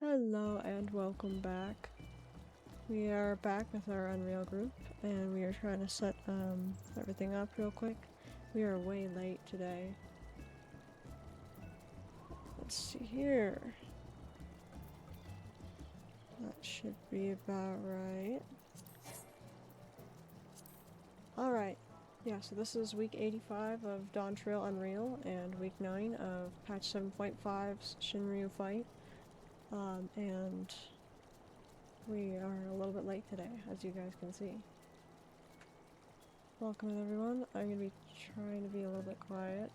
Hello and welcome back. We are back with our Unreal group and we are trying to set everything up real quick. We are way late today. Let's see here. That should be about right. Alright, Yeah, so this is week 85 of Dawn Trail Unreal and week 9 of patch 7.5's Shinryu fight. And we are a little bit late today, as you guys can see. Welcome everyone. I'm going to be trying to be a little bit quiet.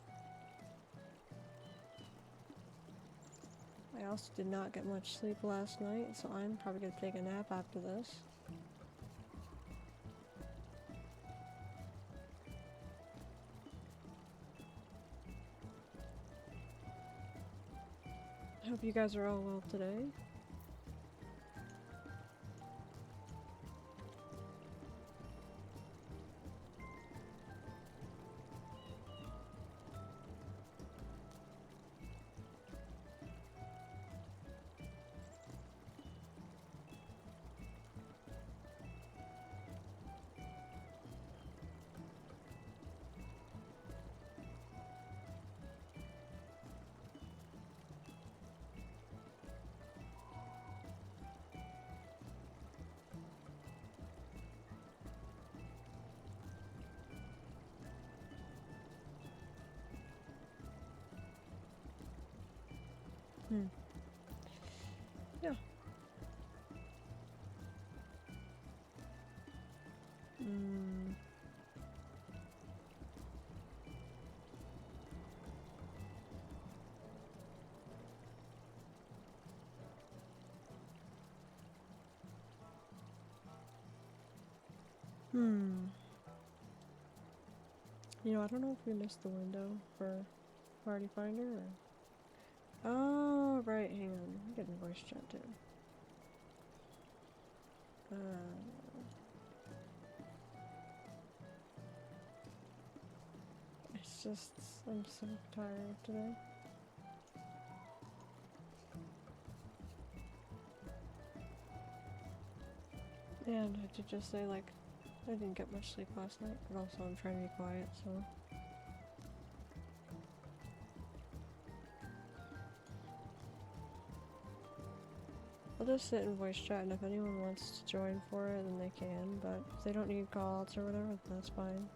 I also did not get much sleep last night, so I'm probably going to take a nap after this. I hope you guys are all well today. Yeah. You know, I don't know if we missed the window for Party Finder or... Oh, right, hang on. I'm getting voice chat too. It's just... I'm so tired today. And I did just say, like, I didn't get much sleep last night, but also I'm trying to be quiet, so... I'll just sit in voice chat, and if anyone wants to join for it, then they can, but if they don't need callouts or whatever, that's fine.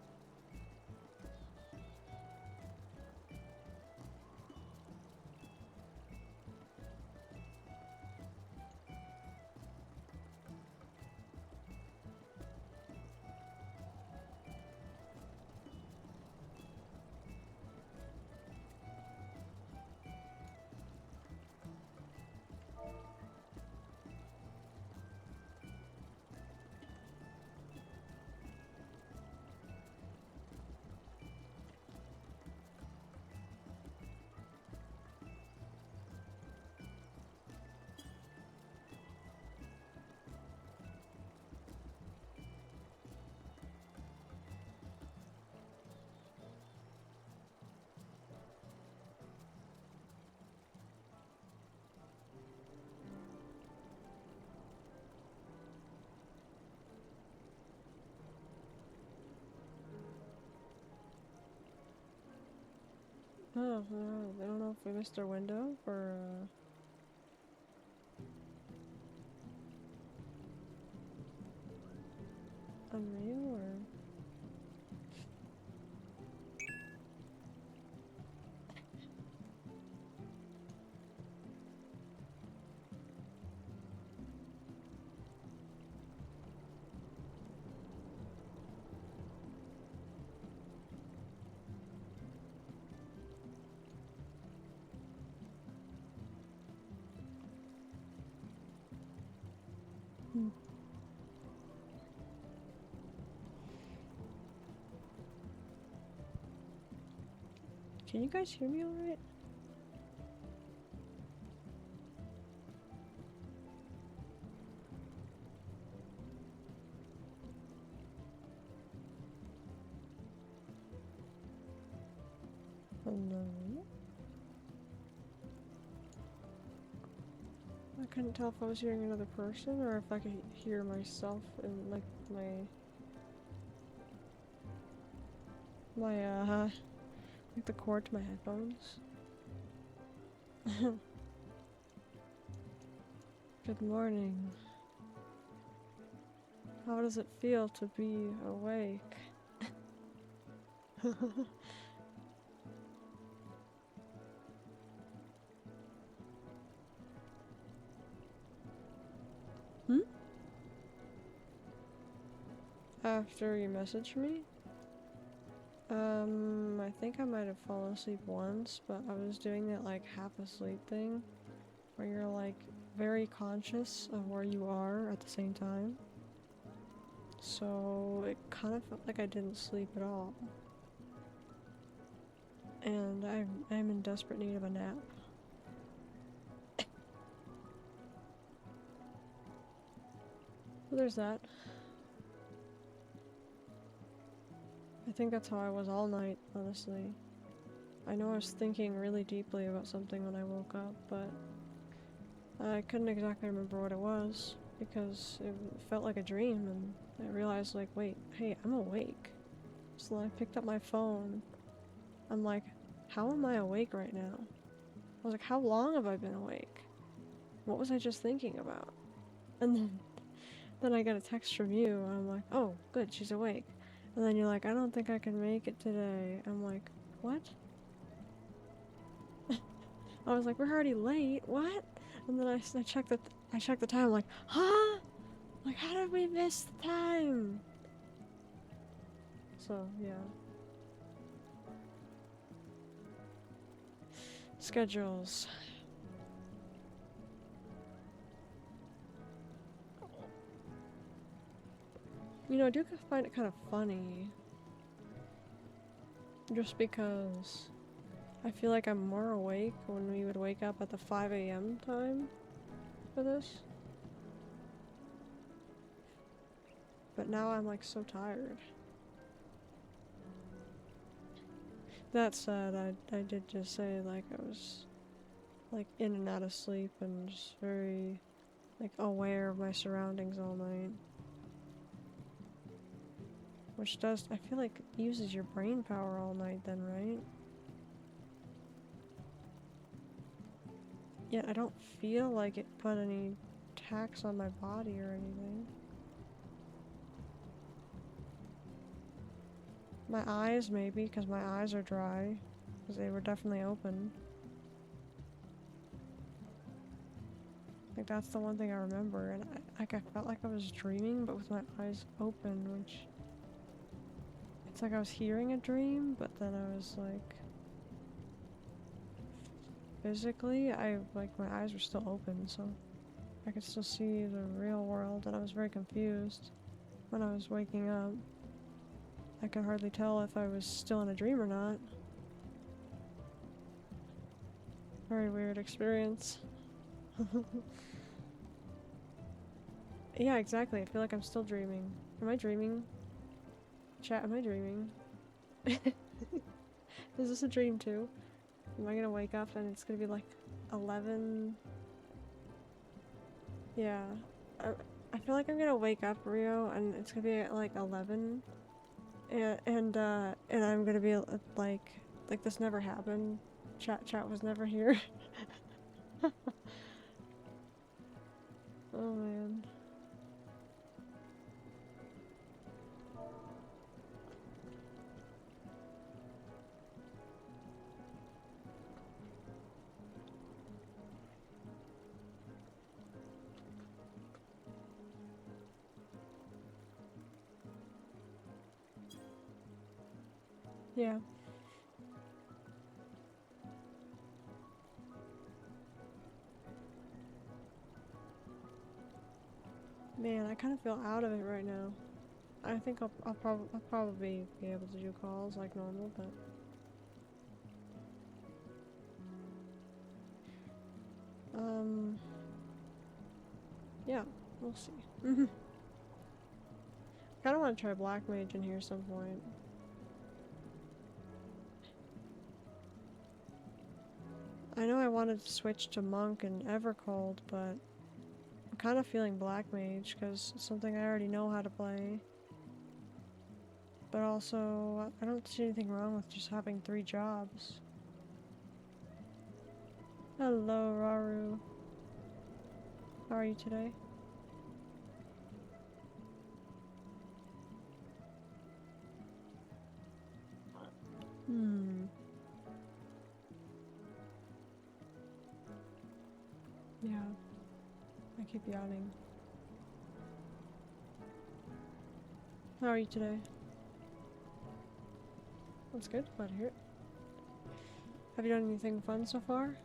Oh, no, I don't know if we missed our window for, Unreal, or... Can you guys hear me alright? Hello? I couldn't tell if I was hearing another person or if I could hear myself in, like, like the cord to my headphones. Good morning. How does it feel to be awake? Hmm? After you messaged me? I think I might have fallen asleep once, but I was doing that like half asleep thing, where you're like very conscious of where you are at the same time. So it kind of felt like I didn't sleep at all. And I'm in desperate need of a nap. So there's that. I think that's how I was all night, honestly. I know I was thinking really deeply about something when I woke up, but I couldn't exactly remember what it was, because it felt like a dream, and I realized, like, wait, hey, I'm awake. So then I picked up my phone. I'm like, how am I awake right now? I was like, how long have I been awake? What was I just thinking about? And then I get a text from you, and I'm like, oh, good, she's awake. And then you're like, I don't think I can make it today. I'm like, what? I was like, we're already late, what? And then I checked the time, I'm like, huh? Like, how did we miss the time? So, yeah. Schedules. You know, I do find it kind of funny. Just because I feel like I'm more awake when we would wake up at the 5 a.m. time for this. But now I'm like so tired. That said, I did just say like I was like in and out of sleep and just very like aware of my surroundings all night. Which does, I feel like, uses your brain power all night then, right? Yet I don't feel like it put any tax on my body or anything. My eyes, maybe, because my eyes are dry. Because they were definitely open. Like, that's the one thing I remember. And I felt like I was dreaming, but with my eyes open, which... It's like I was hearing a dream, but then I was like... Physically, like, my eyes were still open, so... I could still see the real world, and I was very confused when I was waking up. I could hardly tell if I was still in a dream or not. Very weird experience. Yeah, exactly. I feel like I'm still dreaming. Am I dreaming? Chat, am I dreaming? Is this a dream too? Am I gonna wake up and it's gonna be like 11? Yeah. I feel like I'm gonna wake up, Rio, and it's gonna be at like 11. And I'm gonna be like this never happened. Chat was never here. Oh man. Yeah. Man, I kind of feel out of it right now. I think I'll probably be able to do calls like normal, but yeah, we'll see. I kind of want to try Black Mage in here at some point. I know I wanted to switch to Monk and Evercold, but I'm kind of feeling Black Mage because it's something I already know how to play. But also, I don't see anything wrong with just having 3 jobs. Hello, Raru. How are you today? Hmm. Yeah. I keep yawning. How are you today? That's good. Glad to hear it. Have you done anything fun so far?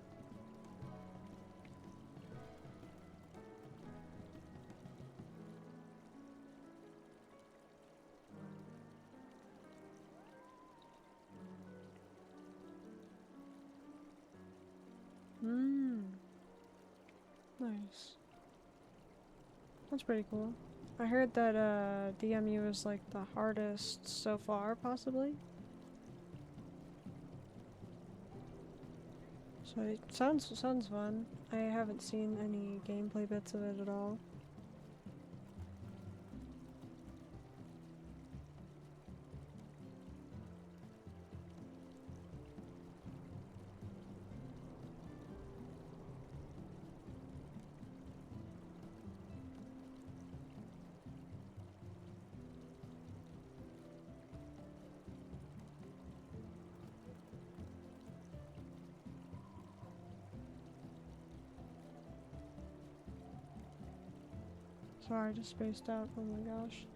Hmm. Nice. That's pretty cool. I heard that DMU is like the hardest so far, possibly. So it sounds fun. I haven't seen any gameplay bits of it at all. Sorry, I just spaced out. Oh my gosh.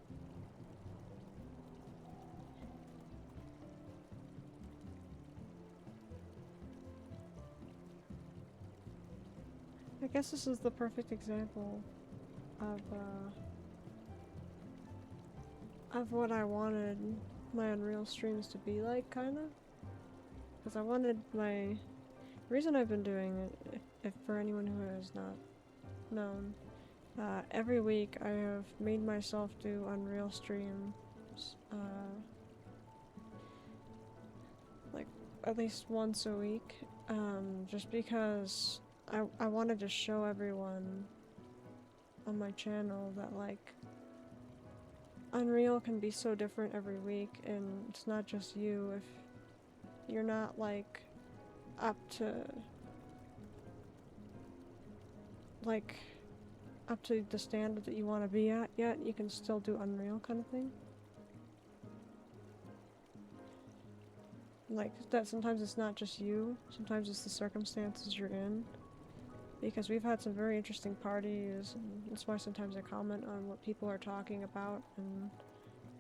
I guess this is the perfect example of what I wanted my Unreal streams to be like, kinda. Because I wanted my... The reason I've been doing it, if for anyone who has not known, every week I have made myself do Unreal streams, like at least once a week, just because I wanted to show everyone on my channel that like Unreal can be so different every week, and it's not just you. If you're not like up to like up to the standard that you want to be at yet, you can still do Unreal kind of thing. Like that sometimes it's not just you, sometimes it's the circumstances you're in. Because we've had some very interesting parties, and that's why sometimes I comment on what people are talking about in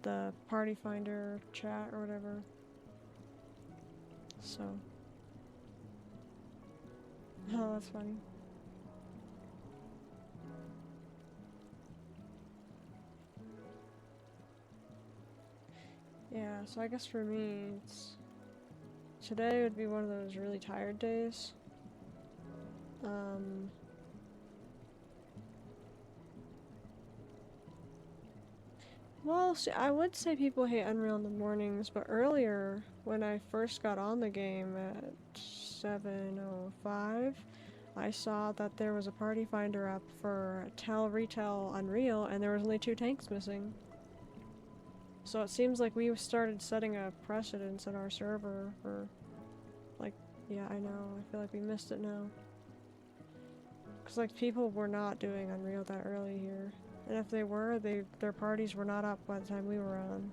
the party finder chat or whatever. So. Oh, that's funny. Yeah, so I guess for me, it's... Today would be one of those really tired days. Well, see, I would say people hate Unreal in the mornings, but earlier, when I first got on the game at 7:05, I saw that there was a party finder up for Retell Unreal, and there was only 2 tanks missing. So it seems like we started setting a precedence in our server for, like, yeah, I know, I feel like we missed it now. Because, like, people were not doing Unreal that early here. And if they were, their parties were not up by the time we were on.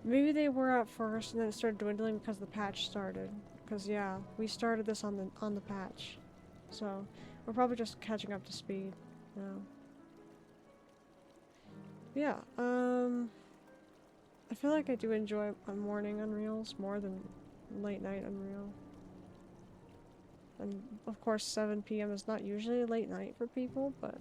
Maybe they were up first and then it started dwindling because the patch started. Because, yeah, we started this on the patch. So, we're probably just catching up to speed now. Yeah, I feel like I do enjoy morning Unreals more than late night Unreal. And of course 7 PM is not usually late night for people, but...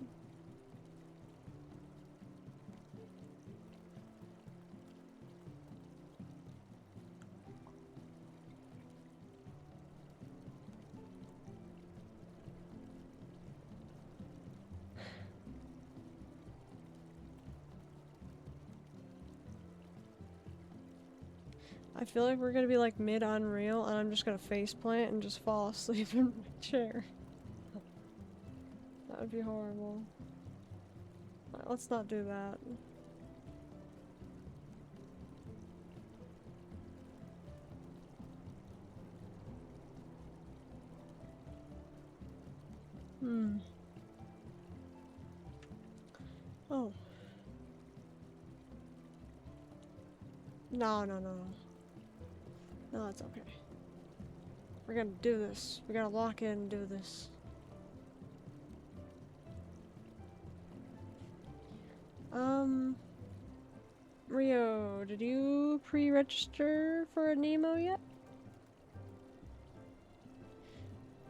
I feel like we're gonna be like mid-Unreal and I'm just gonna faceplant and just fall asleep in my chair. That would be horrible. Let's not do that. Oh. No, no, no. No, it's okay. We're gonna do this. We gotta lock in and do this. Rio, did you pre-register for a Nemo yet?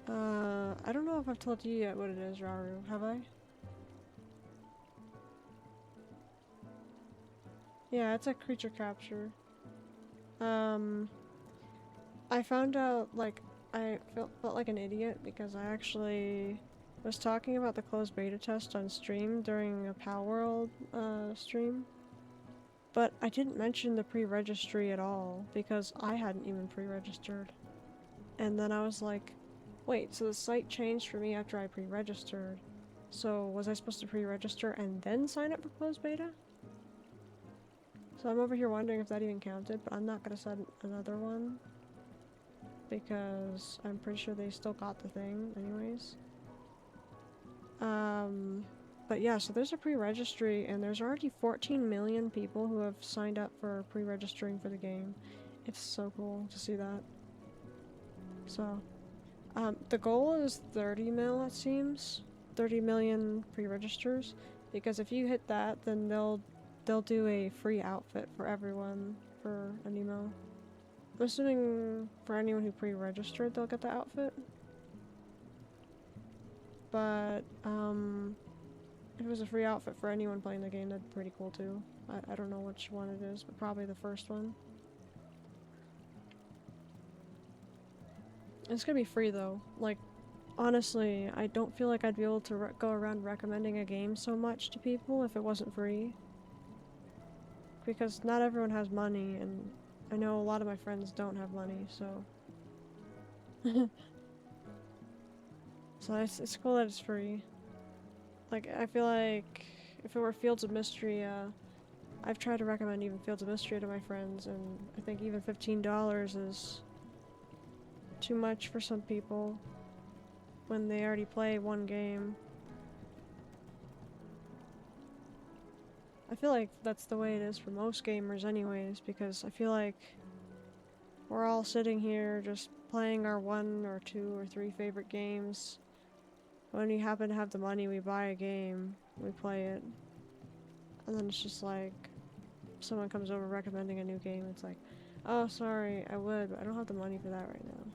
I don't know if I've told you yet what it is, Raru. Have I? Yeah, it's a creature capture. I found out, like, I felt like an idiot because I actually was talking about the closed beta test on stream during a Pal World, stream. But I didn't mention the pre-registry at all because I hadn't even pre-registered. And then I was like, wait, so the site changed for me after I pre-registered. So was I supposed to pre-register and then sign up for closed beta? So I'm over here wondering if that even counted, but I'm not gonna set another one because I'm pretty sure they still got the thing anyways. But yeah, so there's a pre-registry and there's already 14 million people who have signed up for pre-registering for the game. It's so cool to see that. So, the goal is 30 mil, it seems. 30 million pre-registers, because if you hit that, then they'll do a free outfit for everyone for an emo. I'm assuming for anyone who pre-registered, they'll get the outfit. But, if it was a free outfit for anyone playing the game, that'd be pretty cool too. I don't know which one it is, but probably the first one. It's gonna be free though. Like, honestly, I don't feel like I'd be able to go around recommending a game so much to people if it wasn't free. Because not everyone has money, and I know a lot of my friends don't have money, so... So it's cool that it's free. Like, I feel like if it were Fields of Mystery, I've tried to recommend even Fields of Mystery to my friends, and I think even $15 is too much for some people when they already play one game. I feel like that's the way it is for most gamers anyways, because I feel like we're all sitting here just playing our 1 or 2 or 3 favorite games. When we happen to have the money, we buy a game, we play it, and then it's just like, someone comes over recommending a new game, it's like, oh sorry, I would, but I don't have the money for that right now.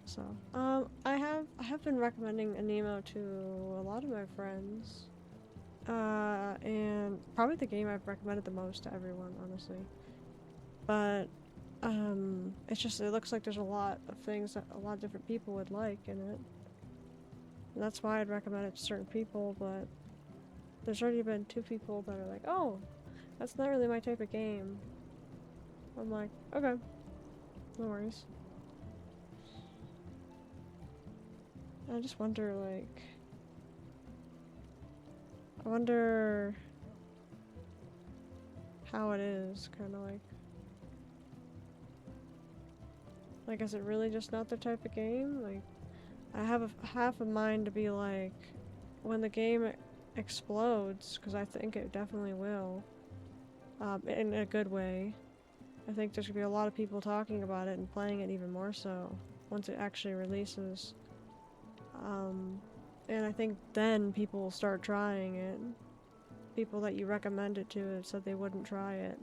So, I have been recommending Anemo to a lot of my friends. And probably the game I've recommended the most to everyone, honestly. But, it's just, it looks like there's a lot of things that a lot of different people would like in it. And that's why I'd recommend it to certain people, but there's already been 2 people that are like, oh, that's not really my type of game. I'm like, okay, no worries. I just wonder, like... I wonder... how it is, kinda like... Like, is it really just not their type of game? Like, I have half a mind to be like... when the game explodes, because I think it definitely will, in a good way, I think there's gonna be a lot of people talking about it and playing it even more so, once it actually releases. And I think then people will start trying it. People that you recommend it to have said they wouldn't try it.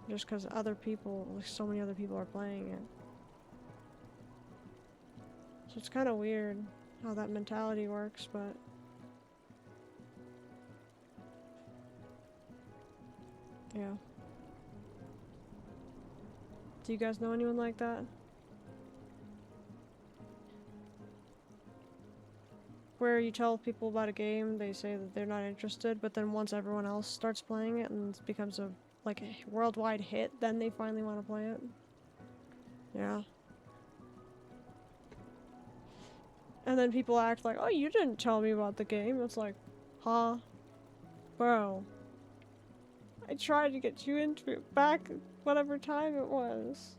Just because other people, like so many other people are playing it. So it's kind of weird how that mentality works, but... yeah. Do you guys know anyone like that? Where you tell people about a game, they say that they're not interested, but then once everyone else starts playing it and it becomes a worldwide hit, then they finally want to play it. Yeah. And then people act like, oh, you didn't tell me about the game. It's like, huh? Bro. I tried to get you into it back whatever time it was.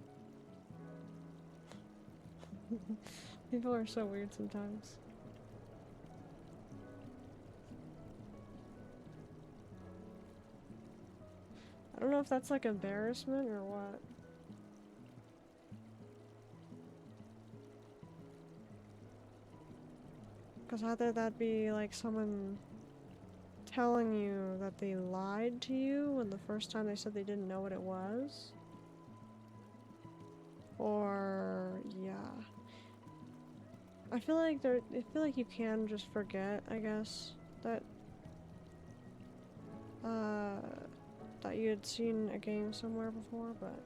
People are so weird sometimes. I don't know if that's like embarrassment or what. Because either that be like someone telling you that they lied to you when the first time they said they didn't know what it was. Or, yeah. I feel like you can just forget, I guess, that, that you had seen a game somewhere before, but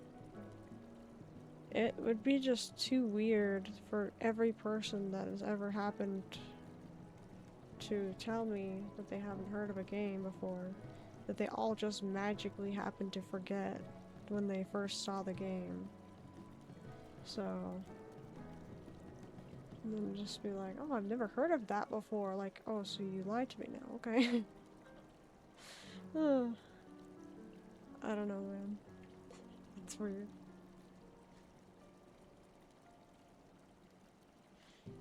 it would be just too weird for every person that has ever happened to tell me that they haven't heard of a game before, that they all just magically happen to forget when they first saw the game. So, and then just be like, oh, I've never heard of that before. Like, oh, so you lied to me now, okay. I don't know, man. It's weird.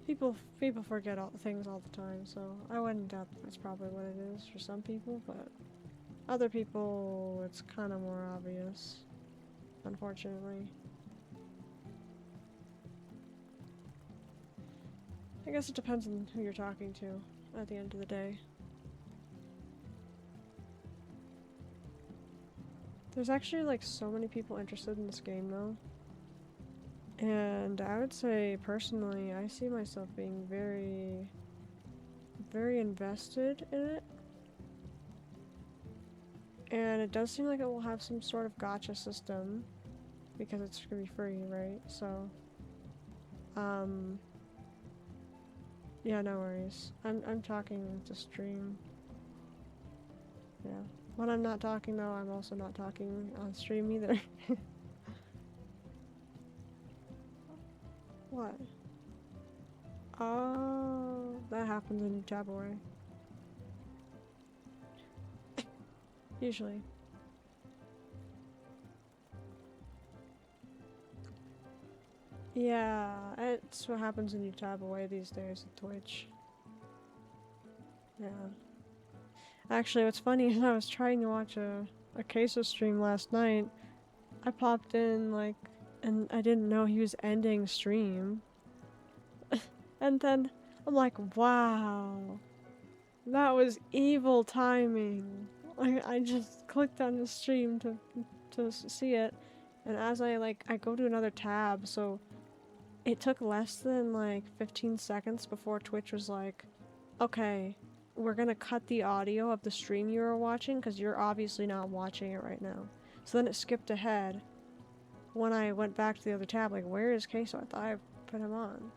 People forget things all the time, so I wouldn't doubt that that's probably what it is for some people, but other people, it's kind of more obvious, unfortunately. I guess it depends on who you're talking to at the end of the day. There's actually like so many people interested in this game though. And I would say personally, I see myself being very, very invested in it. And it does seem like it will have some sort of gacha system because it's gonna be free, right? So, yeah, no worries. I'm talking to stream. Yeah. When I'm not talking though, I'm also not talking on stream either. What? Oh, that happens when you tab away. Usually. Yeah, it's what happens when you tab away these days with Twitch. Yeah. Actually, what's funny is I was trying to watch a Queso stream last night. I popped in, like, and I didn't know he was ending stream. And then I'm like, wow. That was evil timing. I just clicked on the stream to see it. And as I go to another tab, so it took less than like 15 seconds before Twitch was like, okay, we're gonna cut the audio of the stream you were watching because you're obviously not watching it right now. So then it skipped ahead. When I went back to the other tab, like, where is Queso? I thought I put him on.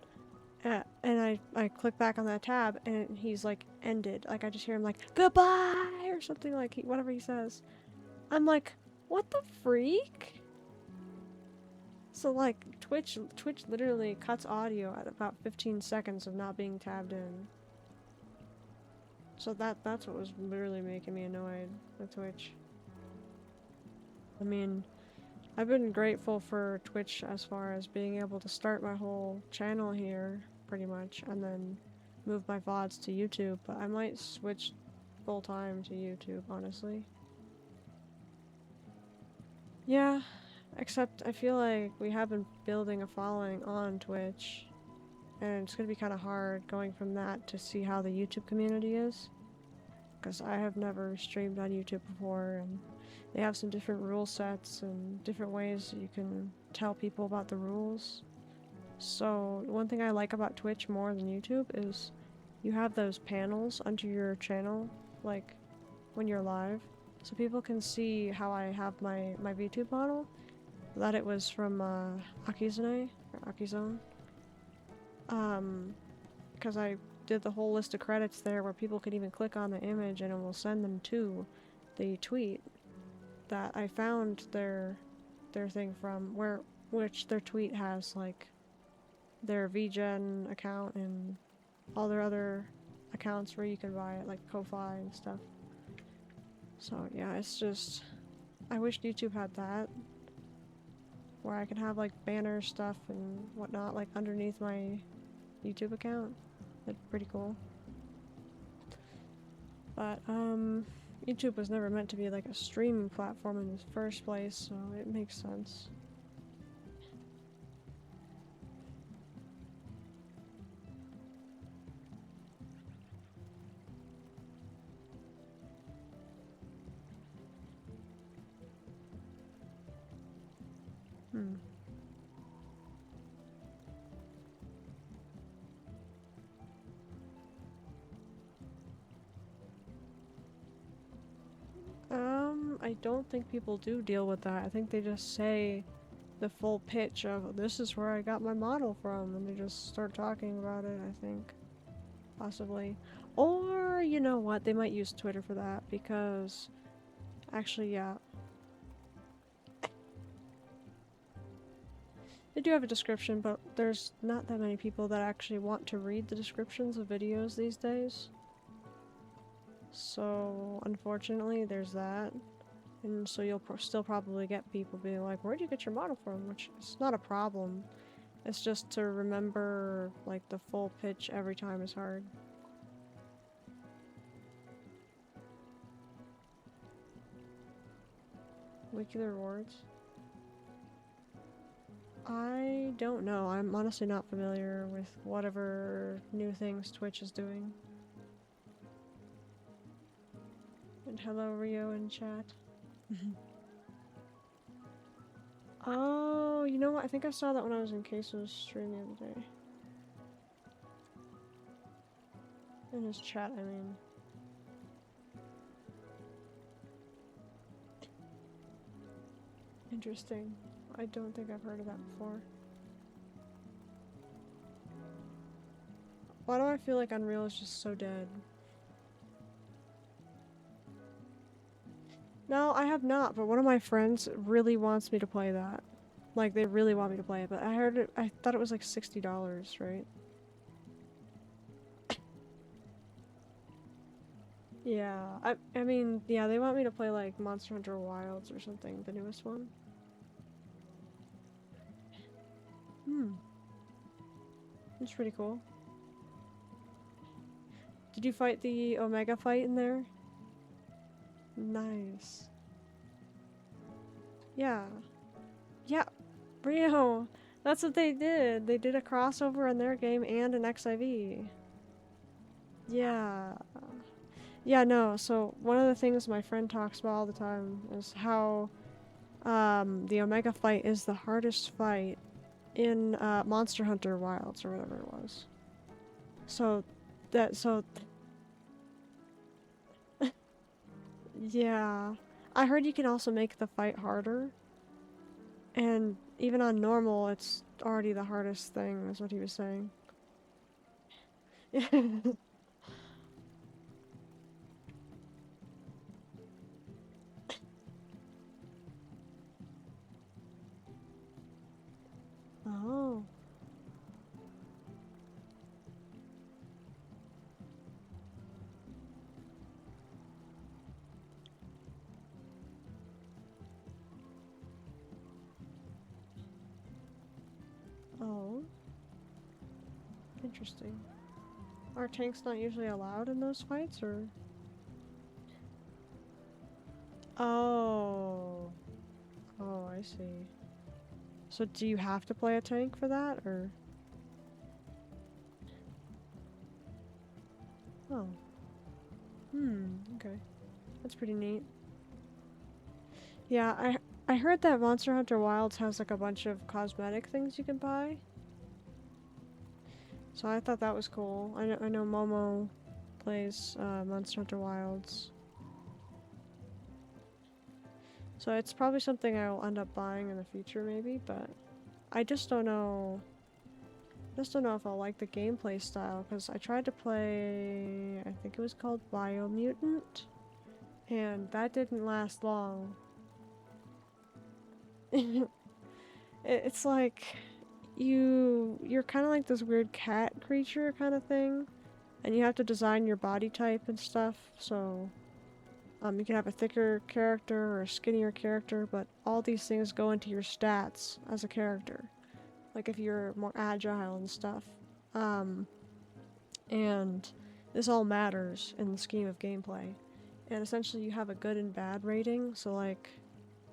And I click back on that tab and he's like ended. Like I just hear him like, goodbye or something, like whatever he says. I'm like, what the freak? So like Twitch literally cuts audio at about 15 seconds of not being tabbed in. So that's what was literally making me annoyed with Twitch. I mean, I've been grateful for Twitch as far as being able to start my whole channel here, pretty much, and then move my VODs to YouTube, but I might switch full-time to YouTube, honestly. Yeah, except I feel like we have been building a following on Twitch, and it's gonna be kind of hard going from that to see how the YouTube community is, because I have never streamed on YouTube before, and they have some different rule sets and different ways you can tell people about the rules. So one thing I like about Twitch more than YouTube is you have those panels under your channel, like when you're live, so people can see how I have my VTube model, that it was from Akizune, or Akizone. Because I did the whole list of credits there where people could even click on the image and it will send them to the tweet that I found their thing from, which their tweet has like their VGen account and all their other accounts where you can buy it, like Ko-Fi and stuff. So yeah, it's just, I wish YouTube had that, where I can have like banner stuff and whatnot like underneath my YouTube account. That's pretty cool. But YouTube was never meant to be like a streaming platform in the first place, so it makes sense. Hmm. I don't think people do deal with that. I think they just say the full pitch of, this is where I got my model from, and they just start talking about it, I think. Possibly. Or, you know what, they might use Twitter for that, because... Actually, yeah. They do have a description, but there's not that many people that actually want to read the descriptions of videos these days. So, unfortunately, there's that. And so you'll still probably get people being like, where'd you get your model from? Which is not a problem. It's just to remember, like, the full pitch every time is hard. Weekly rewards? I don't know. I'm honestly not familiar with whatever new things Twitch is doing. And hello, Rio in chat. Oh, you know what? I think I saw that when I was in Queso's stream the other day. In his chat, I mean. Interesting. I don't think I've heard of that before. Why do I feel like Unreal is just so dead? No, I have not, but one of my friends really wants me to play that. Like, they really want me to play it, but I thought it was like $60, right? Yeah, I mean, yeah, they want me to play like Monster Hunter Wilds or something, the newest one. It's pretty cool. Did you fight the Omega fight in there? Nice. Yeah. Yeah, Rio! That's what they did! They did a crossover in their game and an XIV. Yeah. Yeah, no, so one of the things my friend talks about all the time is how the Omega fight is the hardest fight in Monster Hunter Wilds or whatever it was. So yeah. I heard you can also make the fight harder. And even on normal, it's already the hardest thing, is what he was saying. Oh. Oh. Interesting. Are tanks not usually allowed in those fights, or? Oh. Oh, I see. So do you have to play a tank for that, or? Oh. Okay. That's pretty neat. Yeah, I heard that Monster Hunter Wilds has like a bunch of cosmetic things you can buy. So I thought that was cool. I know Momo plays Monster Hunter Wilds. So it's probably something I'll end up buying in the future maybe, but I just don't know. Just don't know if I'll like the gameplay style, because I tried to play, I think it was called Biomutant, and that didn't last long. It's like you're kind of like this weird cat creature kind of thing, and you have to design your body type and stuff. So you can have a thicker character or a skinnier character, but all these things go into your stats as a character. Like if you're more agile and stuff. And this all matters in the scheme of gameplay. and essentially you have a good and bad rating. So like,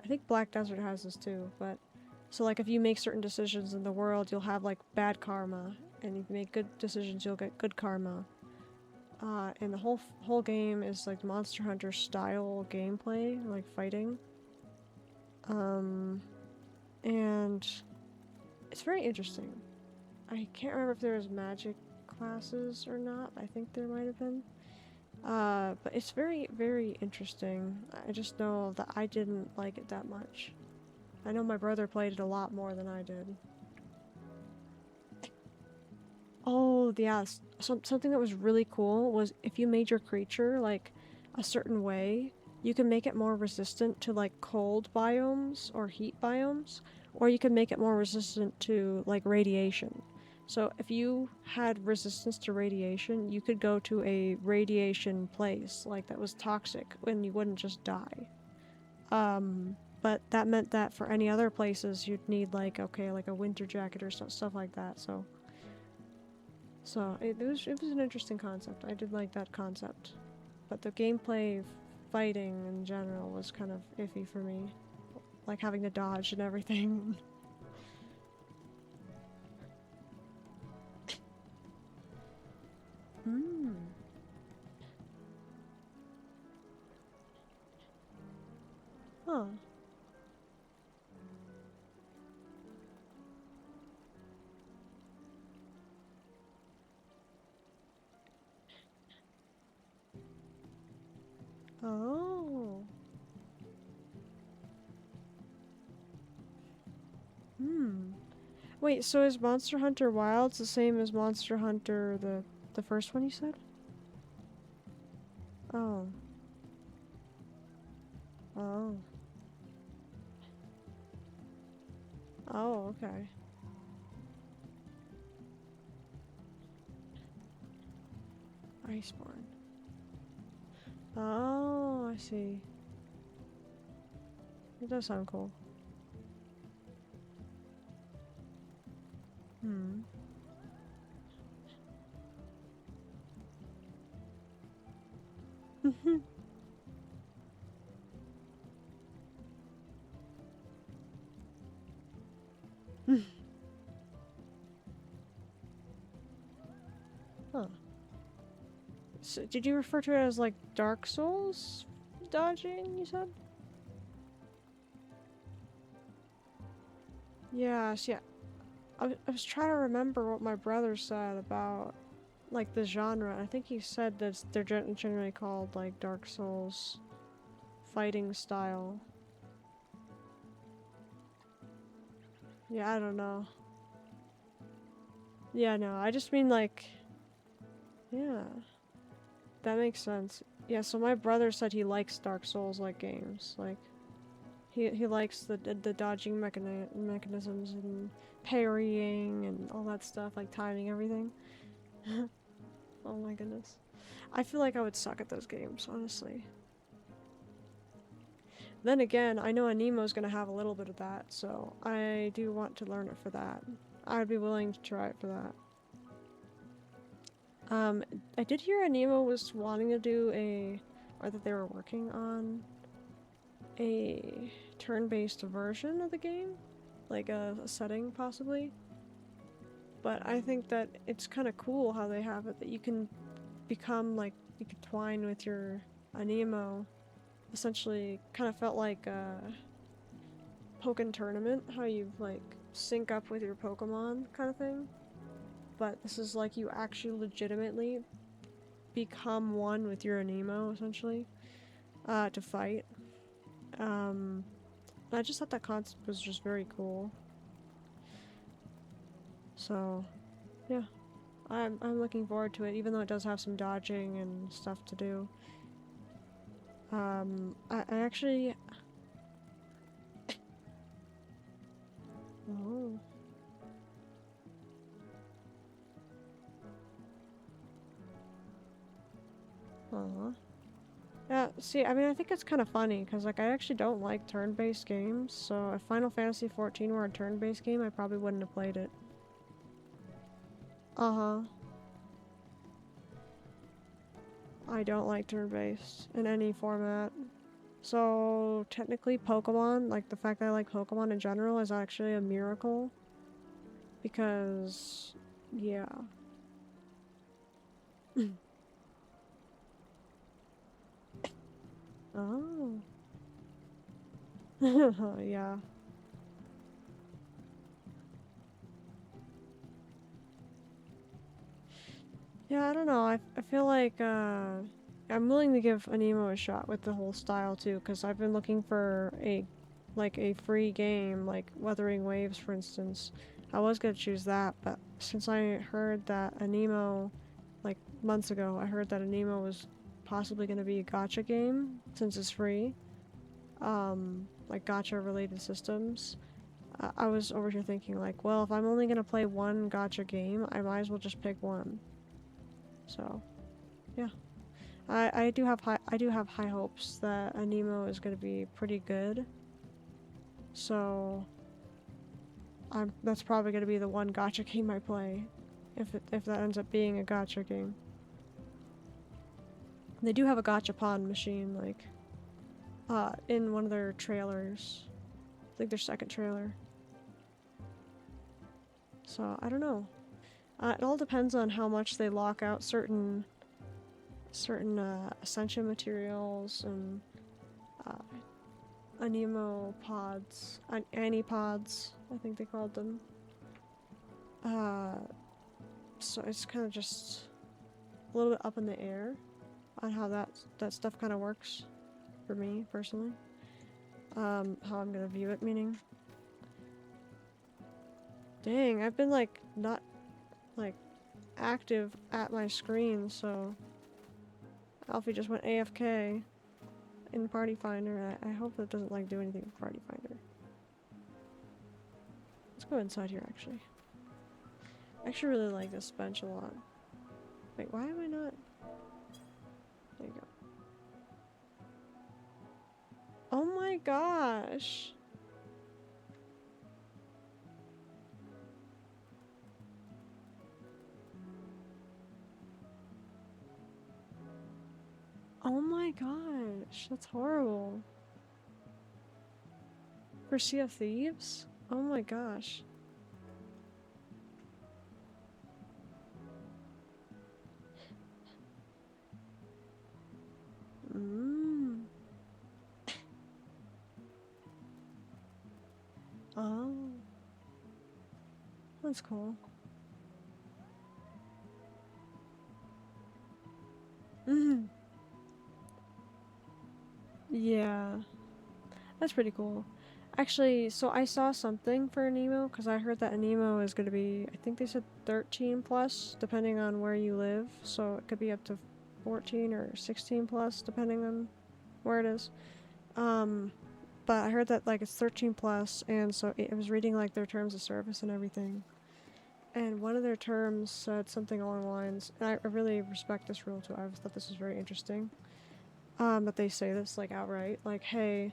I think Black Desert has this too, but so like if you make certain decisions in the world, you'll have like bad karma, and if you make good decisions, you'll get good karma. And the whole game is like Monster Hunter style gameplay, like fighting. And it's very interesting. I can't remember if there was magic classes or not. I think there might have been. But it's very, very interesting. I just know that I didn't like it that much. I know my brother played it a lot more than I did. Oh, yeah. Something that was really cool was if you made your creature, like, a certain way, you can make it more resistant to, like, cold biomes or heat biomes, or you can make it more resistant to, like, radiation. So if you had resistance to radiation, you could go to a radiation place, like, that was toxic, and you wouldn't just die. But that meant that for any other places, you'd need, like, okay, like a winter jacket or stuff like that, so... So, it was an interesting concept. I did like that concept. But the gameplay fighting in general was kind of iffy for me. Like having to dodge and everything. Hmm. Huh. Oh. Hmm. Wait, so is Monster Hunter Wilds the same as Monster Hunter the first one you said? Oh. Oh. Oh, okay. Iceborne. Oh, I see. It does sound cool. Hmm. Huh. So, did you refer to it as like Dark Souls dodging, you said? Yes, yeah. I was trying to remember what my brother said about like the genre. I think he said that they're generally called like Dark Souls fighting style. Yeah, I don't know. Yeah, no, I just mean like, yeah, that makes sense. Yeah, so my brother said he likes Dark Souls like games. Like, he likes the dodging mechanisms and parrying and all that stuff, like timing everything. Oh my goodness. I feel like I would suck at those games, honestly. Then again, I know Anemo's gonna have a little bit of that, so I do want to learn it for that. I would be willing to try it for that. I did hear Anemo was wanting to do or that they were working on a turn-based version of the game, like a setting possibly. But I think that it's kind of cool how they have it that you can become like you could twine with your Anemo. Essentially, kind of felt like a Pokken tournament, how you like sync up with your Pokemon kind of thing. But this is like you actually legitimately become one with your Anemo essentially to fight. I just thought that concept was just very cool. So, yeah, I'm looking forward to it, even though it does have some dodging and stuff to do. I actually. Oh. Aw. Yeah, see, I mean, I think it's kind of funny, because, like, I actually don't like turn-based games, so if Final Fantasy XIV were a turn-based game, I probably wouldn't have played it. Uh-huh. I don't like turn-based in any format. So technically Pokemon, like the fact that I like Pokemon in general is actually a miracle. Because, yeah. Oh. Yeah. Yeah, I don't know. I feel like, I'm willing to give Anemo a shot with the whole style too, because I've been looking for a free game, like Wuthering Waves, for instance. I was gonna choose that, but since I heard that Anemo, like months ago, I heard that Anemo was possibly gonna be a gacha game, since it's free. Like gacha related systems. I was over here thinking like, well, if I'm only gonna play one gacha game, I might as well just pick one. So, yeah. I do have high hopes that Anemo is gonna be pretty good. So that's probably gonna be the one gacha game I play, if that ends up being a gacha game. They do have a gachapon machine, like, in one of their trailers. I think their second trailer. So I don't know. It all depends on how much they lock out certain ascension materials and Anemo pods, Annie-pods, I think they called them. So it's kind of just a little bit up in the air on how that stuff kind of works for me personally. How I'm gonna view it, meaning. Dang, I've been like not like active at my screen, so Alfie just went AFK in Party Finder. I hope that doesn't like do anything with Party Finder. Let's go inside here actually. I actually really like this bench a lot. Wait, why am I not? There you go. Oh my gosh! Oh my gosh, that's horrible. For Sea of Thieves? Oh my gosh. Mmm. Oh. That's cool. Mm-hmm. Yeah. That's pretty cool. Actually, so I saw something for Anemo, because I heard that Anemo is going to be, I think they said 13 plus, depending on where you live. So it could be up to 14 or 16 plus, depending on where it is. But I heard that like it's 13 plus, and so it was reading like their terms of service and everything. And one of their terms said something along the lines, and I really respect this rule too. I thought this was very interesting. That they say this like outright, like, hey,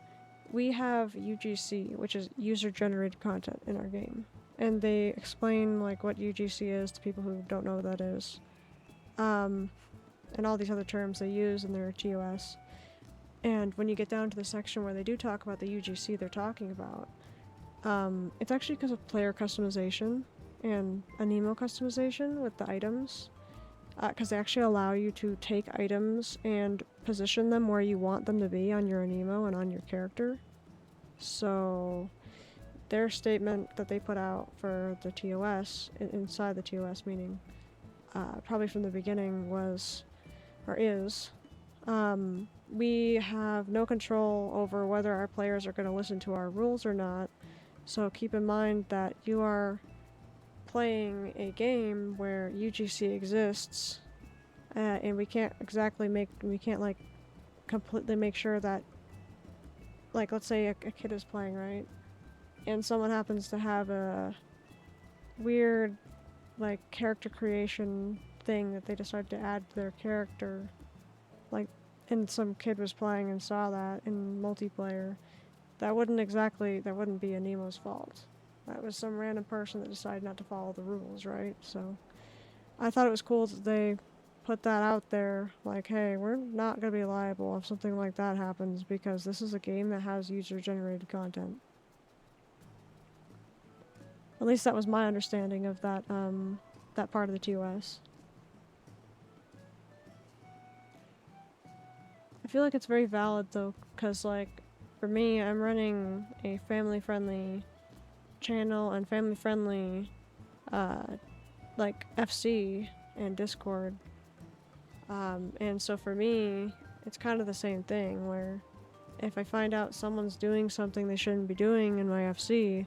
we have UGC, which is user-generated content in our game, and they explain like what UGC is to people who don't know what that is, and all these other terms they use in their TOS. And when you get down to the section where they do talk about the UGC they're talking about, it's actually because of player customization and Anemo customization with the items. Because they actually allow you to take items and position them where you want them to be on your Anemo and on your character. So their statement that they put out for the TOS, inside the TOS meaning, probably from the beginning was, or is, we have no control over whether our players are going to listen to our rules or not. So keep in mind that you are playing a game where UGC exists, and we can't like completely make sure that, like, let's say a kid is playing, right, and someone happens to have a weird like character creation thing that they decide to add to their character, like, and some kid was playing and saw that in multiplayer, that wouldn't be Anemo's fault. That was some random person that decided not to follow the rules, right? So I thought it was cool that they put that out there, like, hey, we're not gonna be liable if something like that happens because this is a game that has user-generated content. At least that was my understanding of that, that part of the TOS. I feel like it's very valid though, because like, for me, I'm running a family-friendly channel and family-friendly, like, FC and Discord. And so for me, it's kind of the same thing, where if I find out someone's doing something they shouldn't be doing in my FC,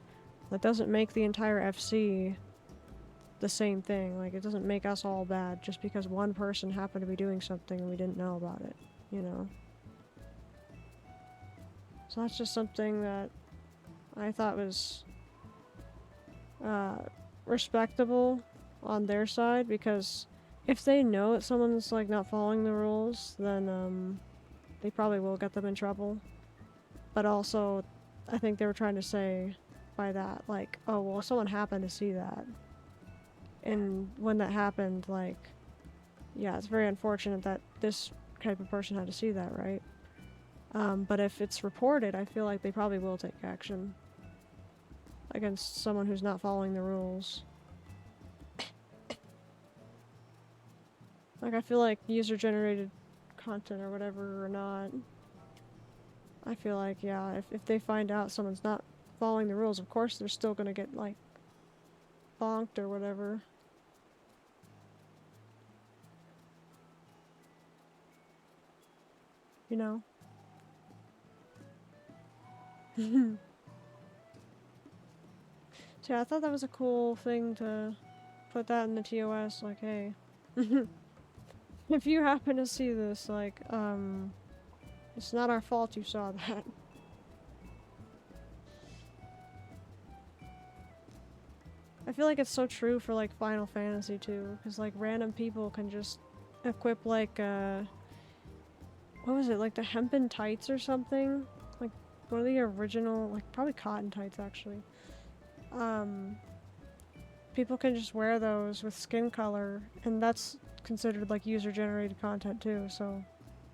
that doesn't make the entire FC the same thing. Like, it doesn't make us all bad just because one person happened to be doing something and we didn't know about it, you know? So that's just something that I thought was respectable on their side, because if they know that someone's like not following the rules, then they probably will get them in trouble. But also, I think they were trying to say by that, like, oh, well, someone happened to see that. And when that happened, like, yeah, it's very unfortunate that this type of person had to see that, right? But if it's reported, I feel like they probably will take action against someone who's not following the rules. Like, I feel like user-generated content or whatever or not, I feel like, yeah, if they find out someone's not following the rules, of course they're still gonna get, like, bonked or whatever. You know? So yeah, I thought that was a cool thing to put that in the TOS, like, hey, if you happen to see this, like, it's not our fault you saw that. I feel like it's so true for, like, Final Fantasy too, because, like, random people can just equip, like, what was it, like the hempen tights or something? Like, one of the original, like, probably cotton tights, actually. People can just wear those with skin color, and that's considered, like, user-generated content too, so...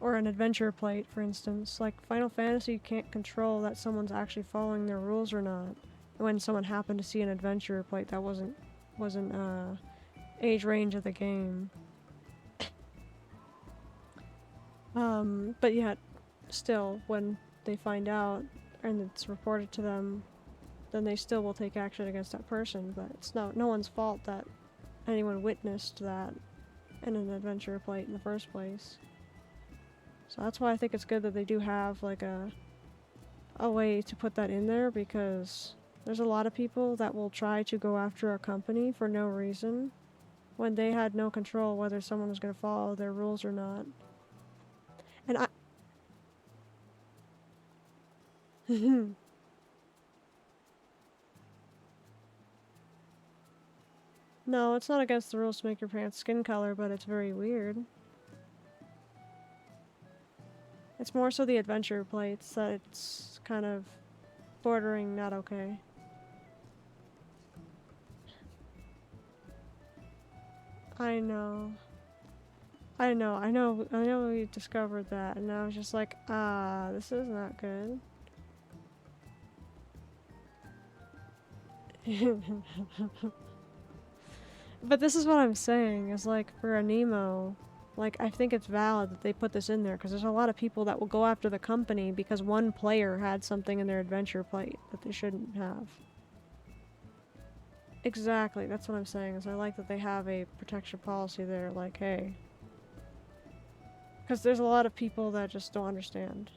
Or an adventure plate, for instance. Like, Final Fantasy can't control that someone's actually following their rules or not. When someone happened to see an adventure plate that wasn't age range of the game. But yet, still, when they find out and it's reported to them, then they still will take action against that person. But it's no one's fault that anyone witnessed that in an adventure plate in the first place. So that's why I think it's good that they do have, like, a way to put that in there, because there's a lot of people that will try to go after a company for no reason when they had no control whether someone was going to follow their rules or not. And I... No, it's not against the rules to make your pants skin color, but it's very weird. It's more so the adventure plates that it's kind of bordering not okay. I know we discovered that, and I was just like, this is not good. But this is what I'm saying, is like, for a Nemo, like, I think it's valid that they put this in there, because there's a lot of people that will go after the company because one player had something in their adventure plate that they shouldn't have. Exactly, that's what I'm saying, is I like that they have a protection policy there, like, hey. Because there's a lot of people that just don't understand.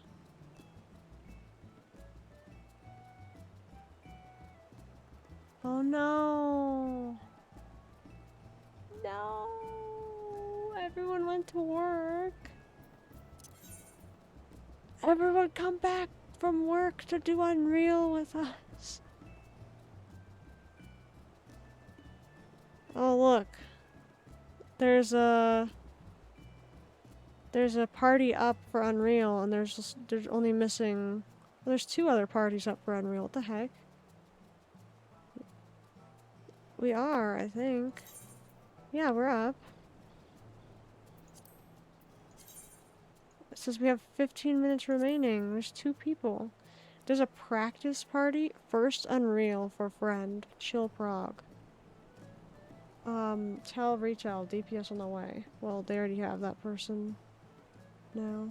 Oh no! No! Everyone went to work. Everyone come back from work to do Unreal with us. Oh look. There's a party up for Unreal, and there's only missing... Well, there's 2 other parties up for Unreal. What the heck? We are, I think. Yeah, we're up. It says we have 15 minutes remaining. There's 2 people. There's a practice party. First Unreal for friend. Chill Prague. Tell Retell. DPS on the way. Well, they already have that person now.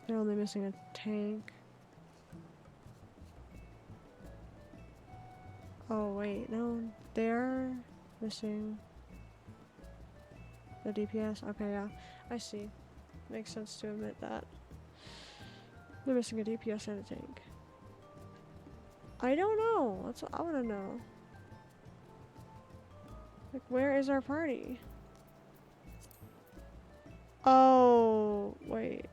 They're only missing a tank. Oh, wait. No. They're missing the DPS. Okay, yeah. I see. Makes sense to admit that. They're missing a DPS and a tank. I don't know. That's what I want to know. Like, where is our party? Oh, wait.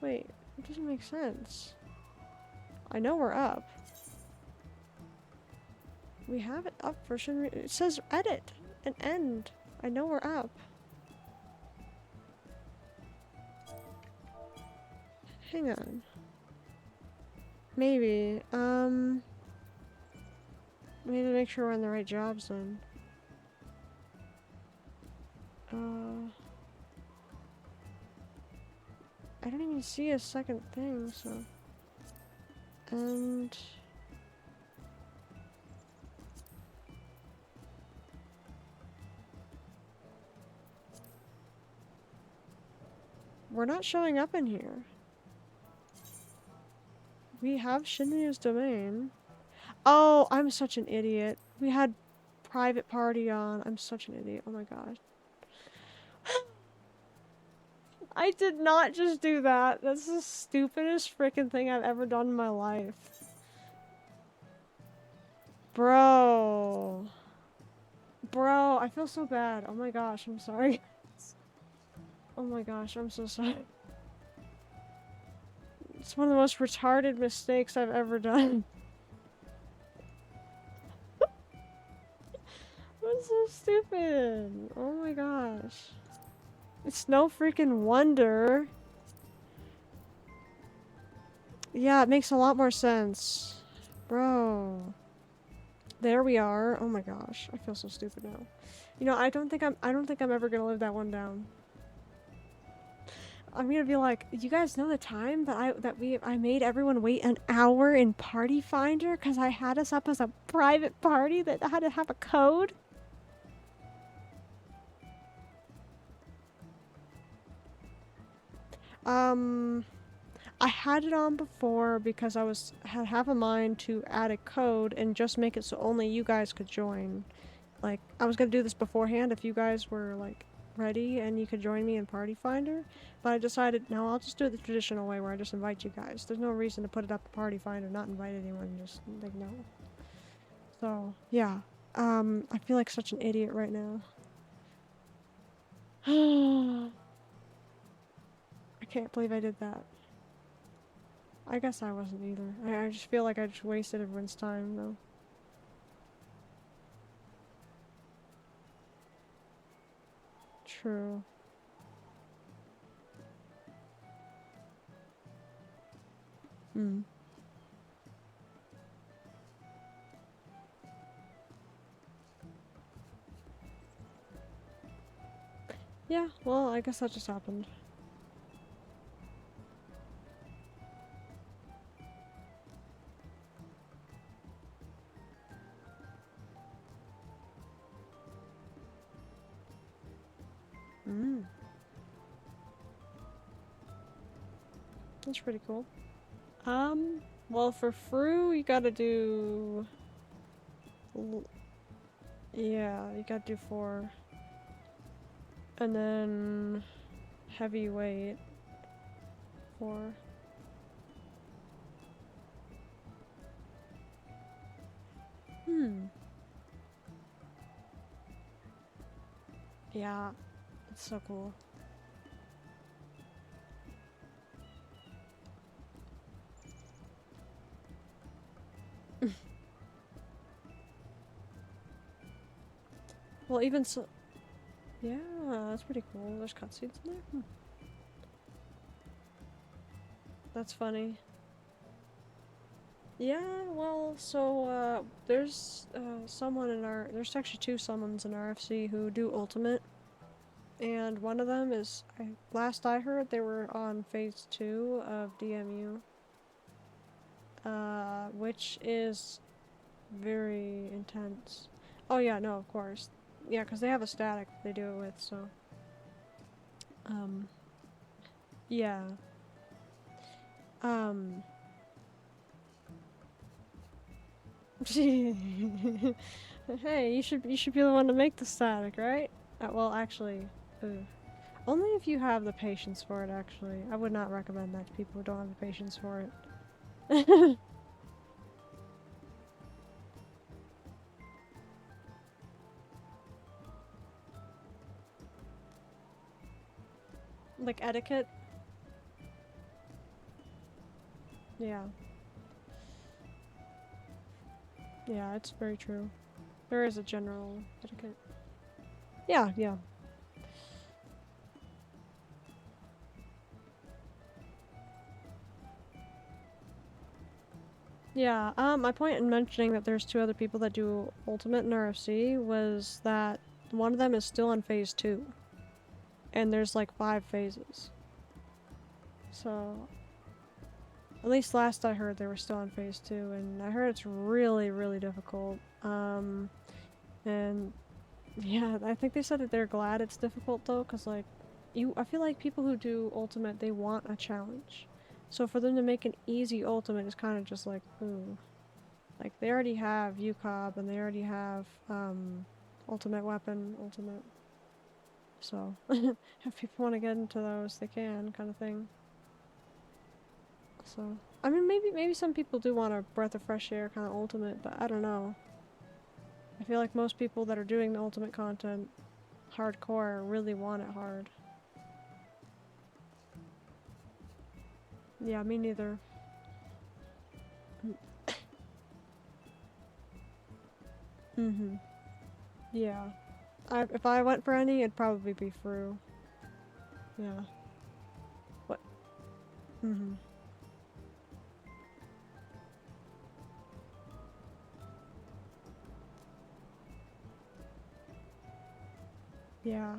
Wait, it doesn't make sense. I know we're up. We have it up for Shinryu. It says edit and end. I know we're up. Hang on. Maybe. We need to make sure we're in the right jobs then. I don't even see a second thing, so. And. We're not showing up in here. We have Shinryu's domain. Oh, I'm such an idiot. We had private party on. I'm such an idiot. Oh my god. I did not just do that. That's the stupidest freaking thing I've ever done in my life. Bro. Bro, I feel so bad. Oh my gosh, I'm sorry. Oh my gosh, I'm so sorry. It's one of the most retarded mistakes I've ever done. That's so stupid. Oh my gosh. It's no freaking wonder. Yeah, it makes a lot more sense. Bro. There we are. Oh my gosh. I feel so stupid now. You know, I don't think I'm ever gonna live that one down. I'm gonna be like, you guys know the time that I made everyone wait an hour in Party Finder because I had us up as a private party that had to have a code? I had it on before because I had half a mind to add a code and just make it so only you guys could join. Like, I was gonna do this beforehand if you guys were, like, ready and you could join me in Party Finder, but I decided, no, I'll just do it the traditional way where I just invite you guys. There's no reason to put it up in Party Finder, not invite anyone, just, like, no. So, yeah. I feel like such an idiot right now. I can't believe I did that. I guess I wasn't either. I just feel like I just wasted everyone's time, though. True. Hmm. Yeah, well, I guess that just happened. Mm. That's pretty cool. Well, for Fru, you gotta do... Yeah, you gotta do 4. And then... Heavyweight. 4. Hmm. Yeah, it's so cool. Well, even so... Yeah, that's pretty cool. There's cutscenes in there? Hmm. That's funny. Yeah, well, so, there's, someone in our... There's actually 2 summons in RFC who do ultimate And one of them is, last I heard, they were on phase 2 of DMU. Which is very intense. Oh yeah, no, of course. Yeah, because they have a static they do it with, so. Um, yeah. Um. Hey, you should be the one to make the static, right? Well, actually, ugh. Only if you have the patience for it, actually. I would not recommend that to people who don't have the patience for it. Like etiquette? Yeah. Yeah, it's very true. There is a general etiquette. Yeah, yeah. Yeah, my point in mentioning that there's 2 other people that do Ultimate and RFC was that one of them is still on phase 2. And there's like 5 phases. So, at least last I heard they were still on phase 2, and I heard it's really, really difficult. And yeah, I think they said that they're glad it's difficult though, because like, I feel like people who do Ultimate, they want a challenge. So for them to make an easy Ultimate is kind of just like, ooh. Like, they already have UCOB and they already have, Ultimate Weapon, Ultimate. So, if people want to get into those, they can, kind of thing. So, I mean, maybe some people do want a breath of fresh air kind of Ultimate, but I don't know. I feel like most people that are doing the Ultimate content hardcore really want it hard. Yeah, me neither. Mm-hmm. Yeah. If I went for any, it'd probably be Fru. Yeah. What? Mm-hmm. Yeah.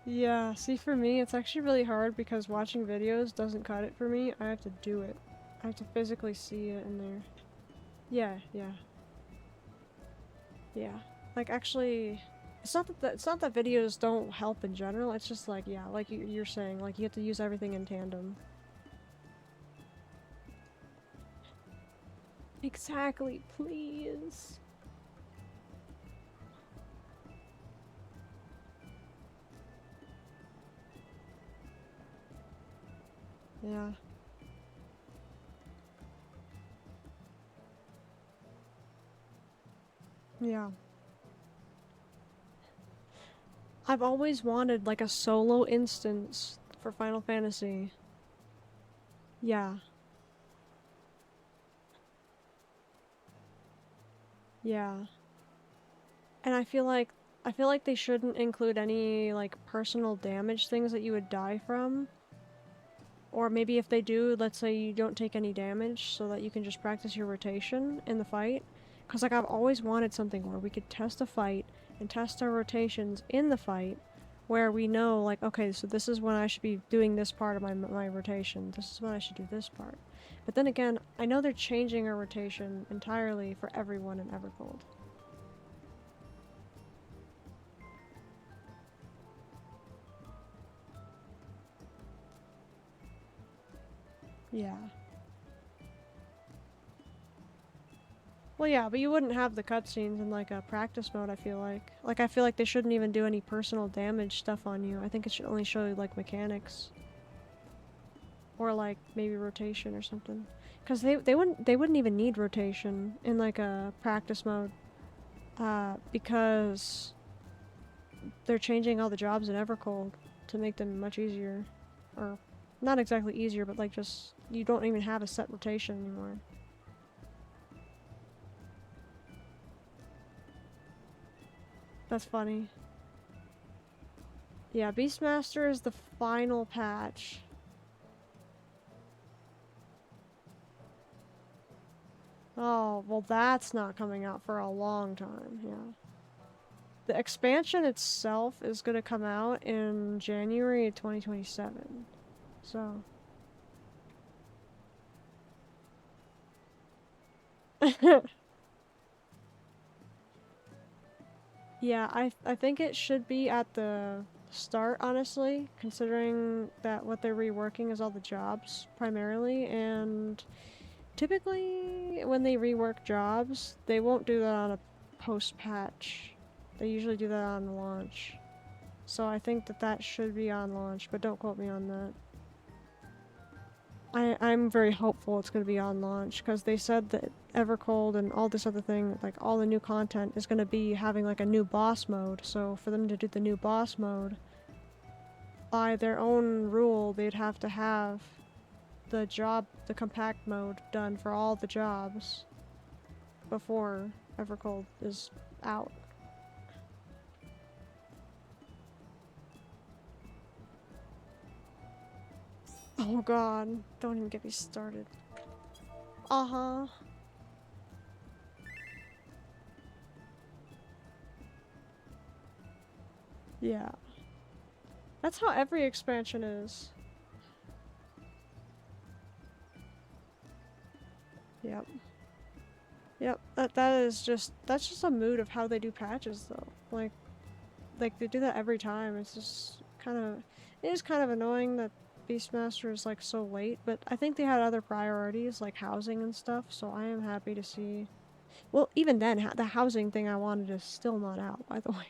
Yeah, see for me, it's actually really hard because watching videos doesn't cut it for me. I have to do it. I have to physically see it in there. Yeah, yeah, yeah. Like actually, it's not that videos don't help in general. It's just like, yeah, like you're saying, like you have to use everything in tandem. Exactly, please. Yeah. Yeah. I've always wanted like a solo instance for Final Fantasy. Yeah. Yeah. And I feel like they shouldn't include any like personal damage things that you would die from. Or maybe if they do, let's say you don't take any damage so that you can just practice your rotation in the fight. Cuz like I've always wanted something where we could test a fight and test our rotations in the fight where we know like okay, so this is when I should be doing this part of my rotation. This is when I should do this part. But then again, I know they're changing our rotation entirely for everyone in Evercold. Yeah. Well, yeah, but you wouldn't have the cutscenes in like a practice mode, I feel like. Like, I feel like they shouldn't even do any personal damage stuff on you. I think it should only show you like mechanics. Or like maybe rotation or something. Because they wouldn't even need rotation in like a practice mode. Because they're changing all the jobs in Evercold to make them much easier. Or not exactly easier, but like just you don't even have a set rotation anymore. That's funny. Yeah, Beastmaster is the final patch. Oh, well that's not coming out for a long time, yeah. The expansion itself is gonna come out in January of 2027. So. Yeah, I think it should be at the start, honestly, considering that what they're reworking is all the jobs primarily, and typically when they rework jobs, they won't do that on a post patch. They usually do that on launch. So I think that that should be on launch, but don't quote me on that. I'm very hopeful it's going to be on launch because they said that Evercold and all this other thing, like all the new content, is going to be having like a new boss mode. So for them to do the new boss mode, by their own rule, they'd have to have the compact mode done for all the jobs before Evercold is out. Oh god, don't even get me started. Uh-huh. Yeah. That's how every expansion is. Yep. Yep, that's just a mood of how they do patches though. Like they do that every time. It's just it is kind of annoying that Beastmaster is like so late, but I think they had other priorities like housing and stuff, so I am happy to see. Well, even then, the housing thing I wanted is still not out, by the way.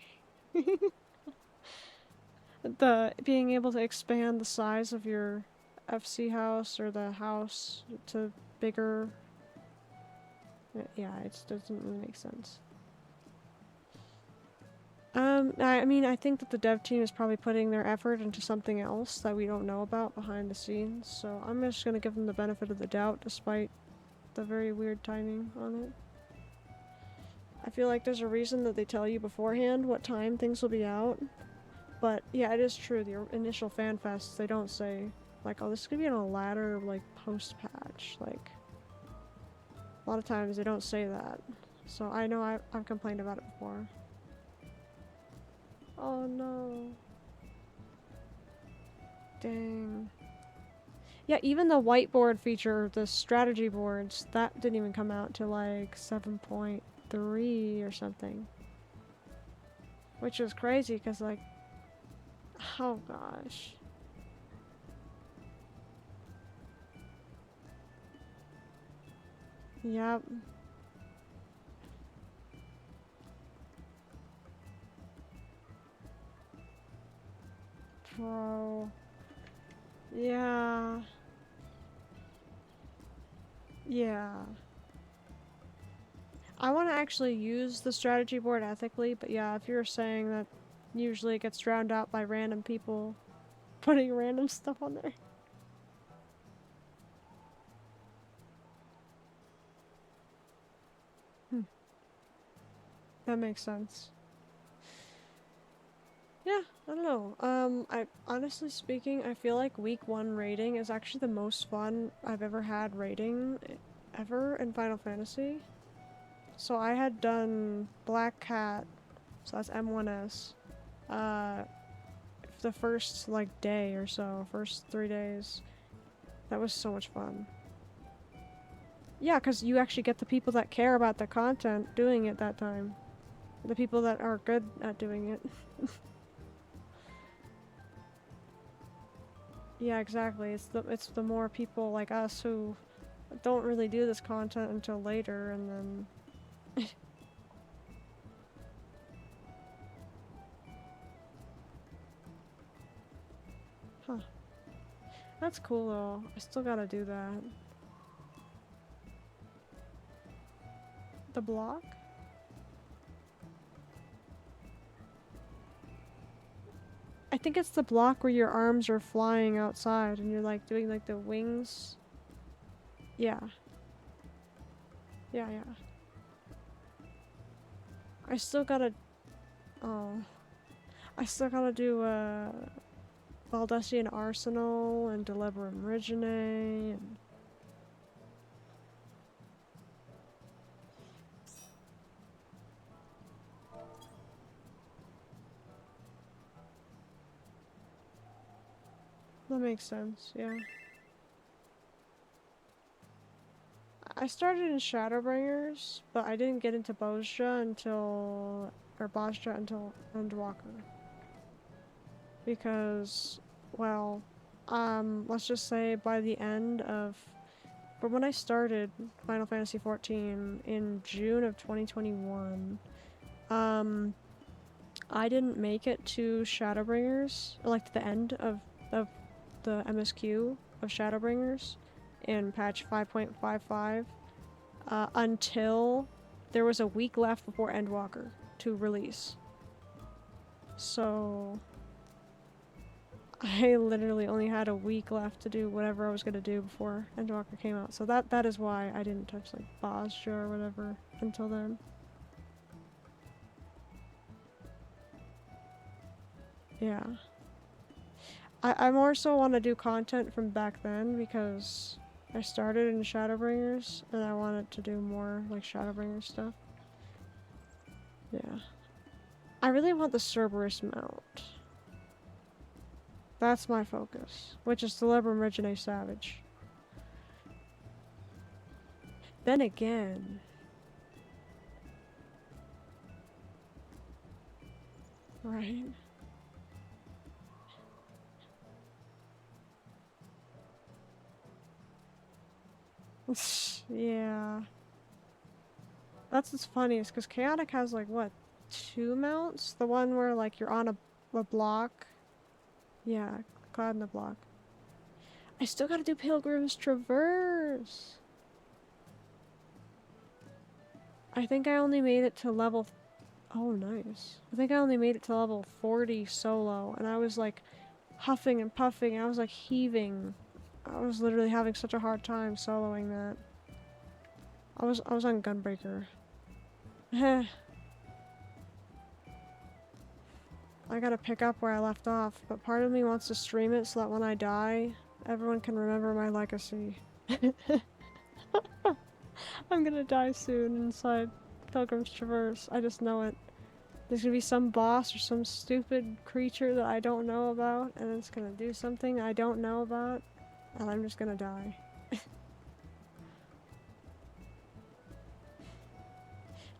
The being able to expand the size of your FC house or the house to bigger. Yeah, it doesn't really make sense. I mean, I think that the dev team is probably putting their effort into something else that we don't know about behind the scenes, so I'm just gonna give them the benefit of the doubt despite the very weird timing on it. I feel like there's a reason that they tell you beforehand what time things will be out, but yeah, it is true, the initial fan fests, they don't say, like, oh, this is gonna be on a latter, like, post-patch, like, a lot of times they don't say that, so I know I've complained about it before. Oh no. Dang. Yeah, even the whiteboard feature, the strategy boards, that didn't even come out till like 7.3 or something. Which is crazy, because like, oh gosh. Yep. Bro. Yeah. Yeah. I want to actually use the strategy board ethically, but yeah, if you're saying that usually it gets drowned out by random people putting random stuff on there. That makes sense. Yeah, I don't know. I honestly speaking, I feel like week 1 raiding is actually the most fun I've ever had raiding ever in Final Fantasy. So I had done Black Cat, so that's M1S, uh, the first like day or so, first 3 days. That was so much fun. Yeah, because you actually get the people that care about the content doing it that time. The people that are good at doing it. Yeah, exactly. It's the more people like us who don't really do this content until later, and then huh. That's cool though. I still gotta do that. The block? I think it's the block where your arms are flying outside and you're like doing like the wings. Yeah. Yeah, yeah. I still gotta oh. I still gotta do Baldessian Arsenal and Delibrum Regine and That makes sense, yeah. I started in Shadowbringers, but I didn't get into Bozja until Endwalker. Because, well, let's just say by the end of... But when I started Final Fantasy XIV in June of 2021, I didn't make it to Shadowbringers, like to the end of the MSQ of Shadowbringers in patch 5.55, until there was a week left before Endwalker to release. So I literally only had a week left to do whatever I was gonna do before Endwalker came out. So that is why I didn't touch like Bozja or whatever until then. Yeah. I more so want to do content from back then because I started in Shadowbringers and I wanted to do more like Shadowbringers stuff. Yeah. I really want the Cerberus mount. That's my focus, which is Celebrum Reginae Savage. Then again... Right. Yeah. That's what's funniest, because Chaotic has like, what, 2 mounts? The one where like you're on a block. Yeah, Cloud in the block. I still gotta do Pilgrim's Traverse! I think I only made it to level... Oh, nice. I think I only made it to level 40 solo, and I was like huffing and puffing, and I was like heaving. I was literally having such a hard time soloing that. I was on Gunbreaker. I gotta pick up where I left off, but part of me wants to stream it so that when I die, everyone can remember my legacy. I'm gonna die soon inside Pilgrim's Traverse. I just know it. There's gonna be some boss or some stupid creature that I don't know about, and it's gonna do something I don't know about, and I'm just gonna die.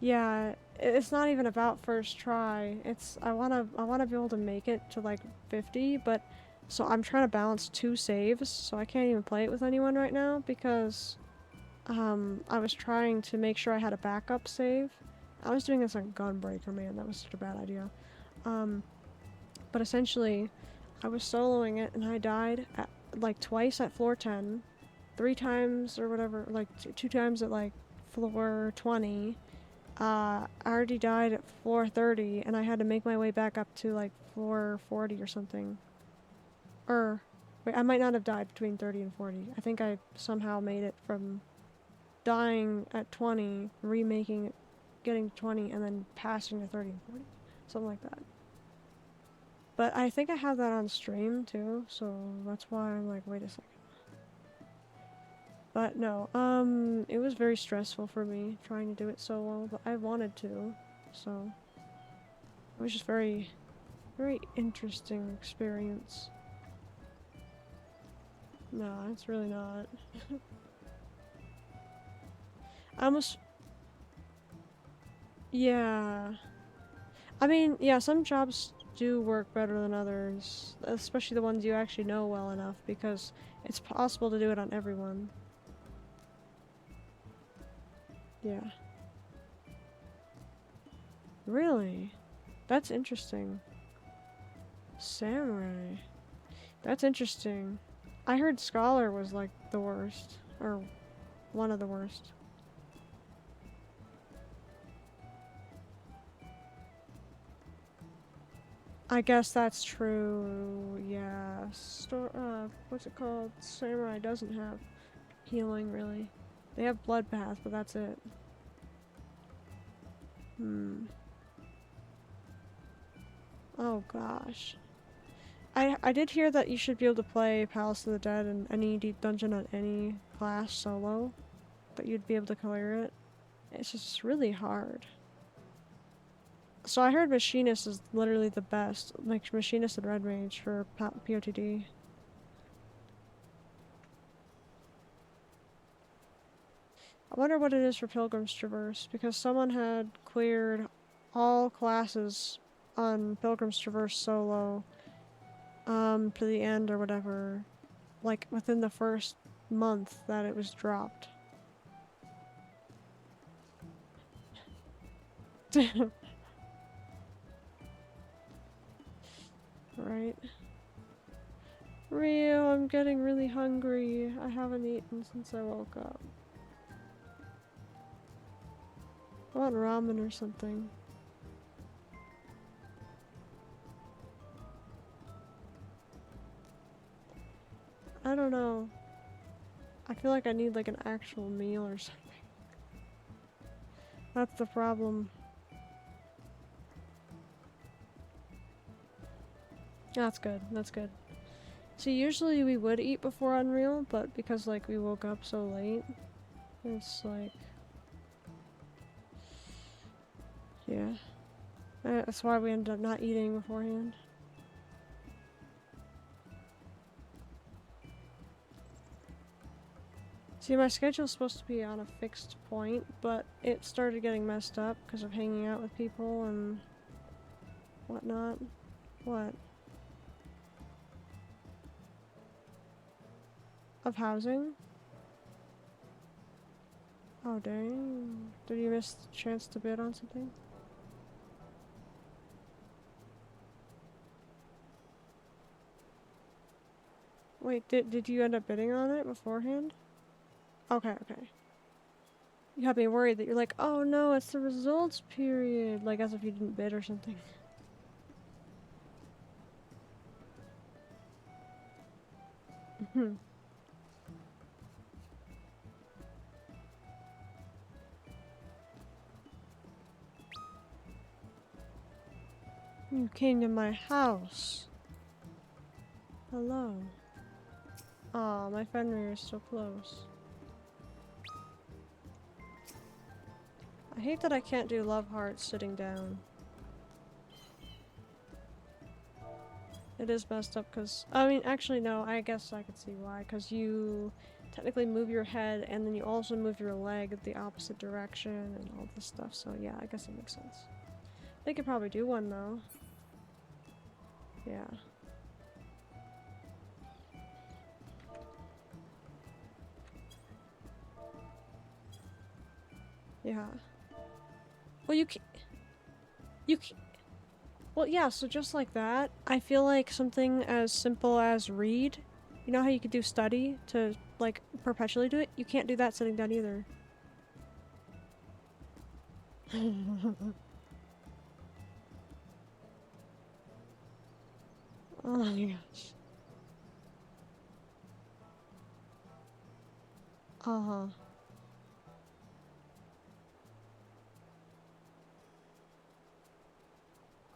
Yeah, it's not even about first try. It's I wanna be able to make it to like 50, but so I'm trying to balance 2 saves, so I can't even play it with anyone right now because I was trying to make sure I had a backup save. I was doing this on Gunbreaker, man, that was such a bad idea. But essentially, I was soloing it and I died at, like twice at floor 10, 3 times or whatever, like 2 times at like floor 20. I already died at floor 30 and I had to make my way back up to like floor 40 or something. Wait, I might not have died between 30 and 40. I think I somehow made it from dying at 20, remaking it, getting to 20, and then passing to 30 and 40. Something like that. But I think I have that on stream too, so that's why I'm like, wait a second. But no, it was very stressful for me trying to do it solo, but I wanted to, so it was just very, very interesting experience. No, it's really not. I almost... Yeah. I mean, yeah, some jobs do work better than others, especially the ones you actually know well enough, because it's possible to do it on everyone. Yeah. Really? That's interesting. Samurai. That's interesting. I heard Scholar was like the worst, or one of the worst. I guess that's true, yeah. What's it called? Samurai doesn't have healing, really. They have Bloodbath, but that's it. Oh gosh. I did hear that you should be able to play Palace of the Dead in any deep dungeon on any class solo. That you'd be able to clear it. It's just really hard. So I heard Machinist is literally the best. Like Machinist and Red Mage for POTD. I wonder what it is for Pilgrim's Traverse, because someone had cleared all classes on Pilgrim's Traverse solo, to the end or whatever, like within the first month that it was dropped. Right. Rio, I'm getting really hungry. I haven't eaten since I woke up. I want ramen or something. I don't know. I feel like I need like an actual meal or something. That's the problem. That's good. That's good. See, usually we would eat before Unreal, but because like we woke up so late, it's like, yeah. That's why we ended up not eating beforehand. See, my schedule's supposed to be on a fixed point, but it started getting messed up because of hanging out with people and whatnot. What? Of housing? Oh dang. Did you miss the chance to bid on something? Wait, did you end up bidding on it beforehand? Okay, okay. You had me worried that you're like, oh no, it's the results period. Like as if you didn't bid or something. You came to my house. Hello. Aw, my Fenrir is so close. I hate that I can't do love hearts sitting down. It is messed up because, I mean, actually no, I guess I could see why. Because you technically move your head and then you also move your leg the opposite direction and all this stuff. So yeah, I guess it makes sense. They could probably do one though. Yeah. Yeah. Well, well, yeah, so just like that, I feel like something as simple as read, you know how you could do study to, like, perpetually do it? You can't do that sitting down either. Oh my gosh. Uh-huh.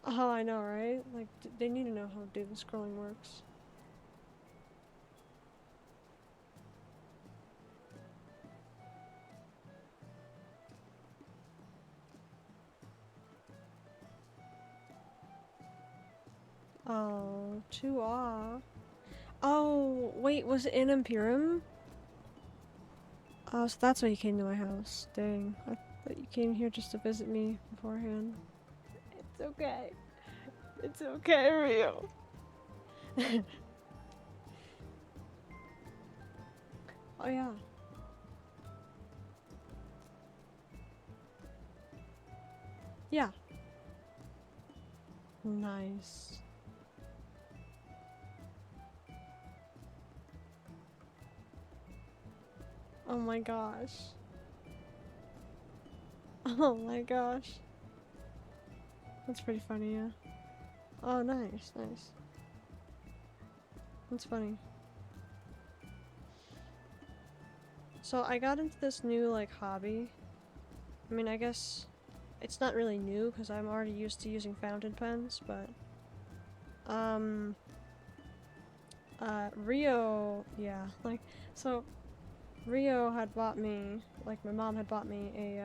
Oh, I know, right? Like, they need to know how doom scrolling works. Oh, too aw. Oh, wait, was it in Imperium? Oh, so that's why you came to my house. Dang, I thought you came here just to visit me beforehand. It's okay. It's okay, Rio. Oh yeah. Yeah. Nice. Oh my gosh. Oh my gosh. That's pretty funny, yeah. Oh, nice, nice. That's funny. So I got into this new, like, hobby. I mean, I guess it's not really new because I'm already used to using fountain pens, but Rio, yeah, like, so Rio had bought me, like, my mom had bought me a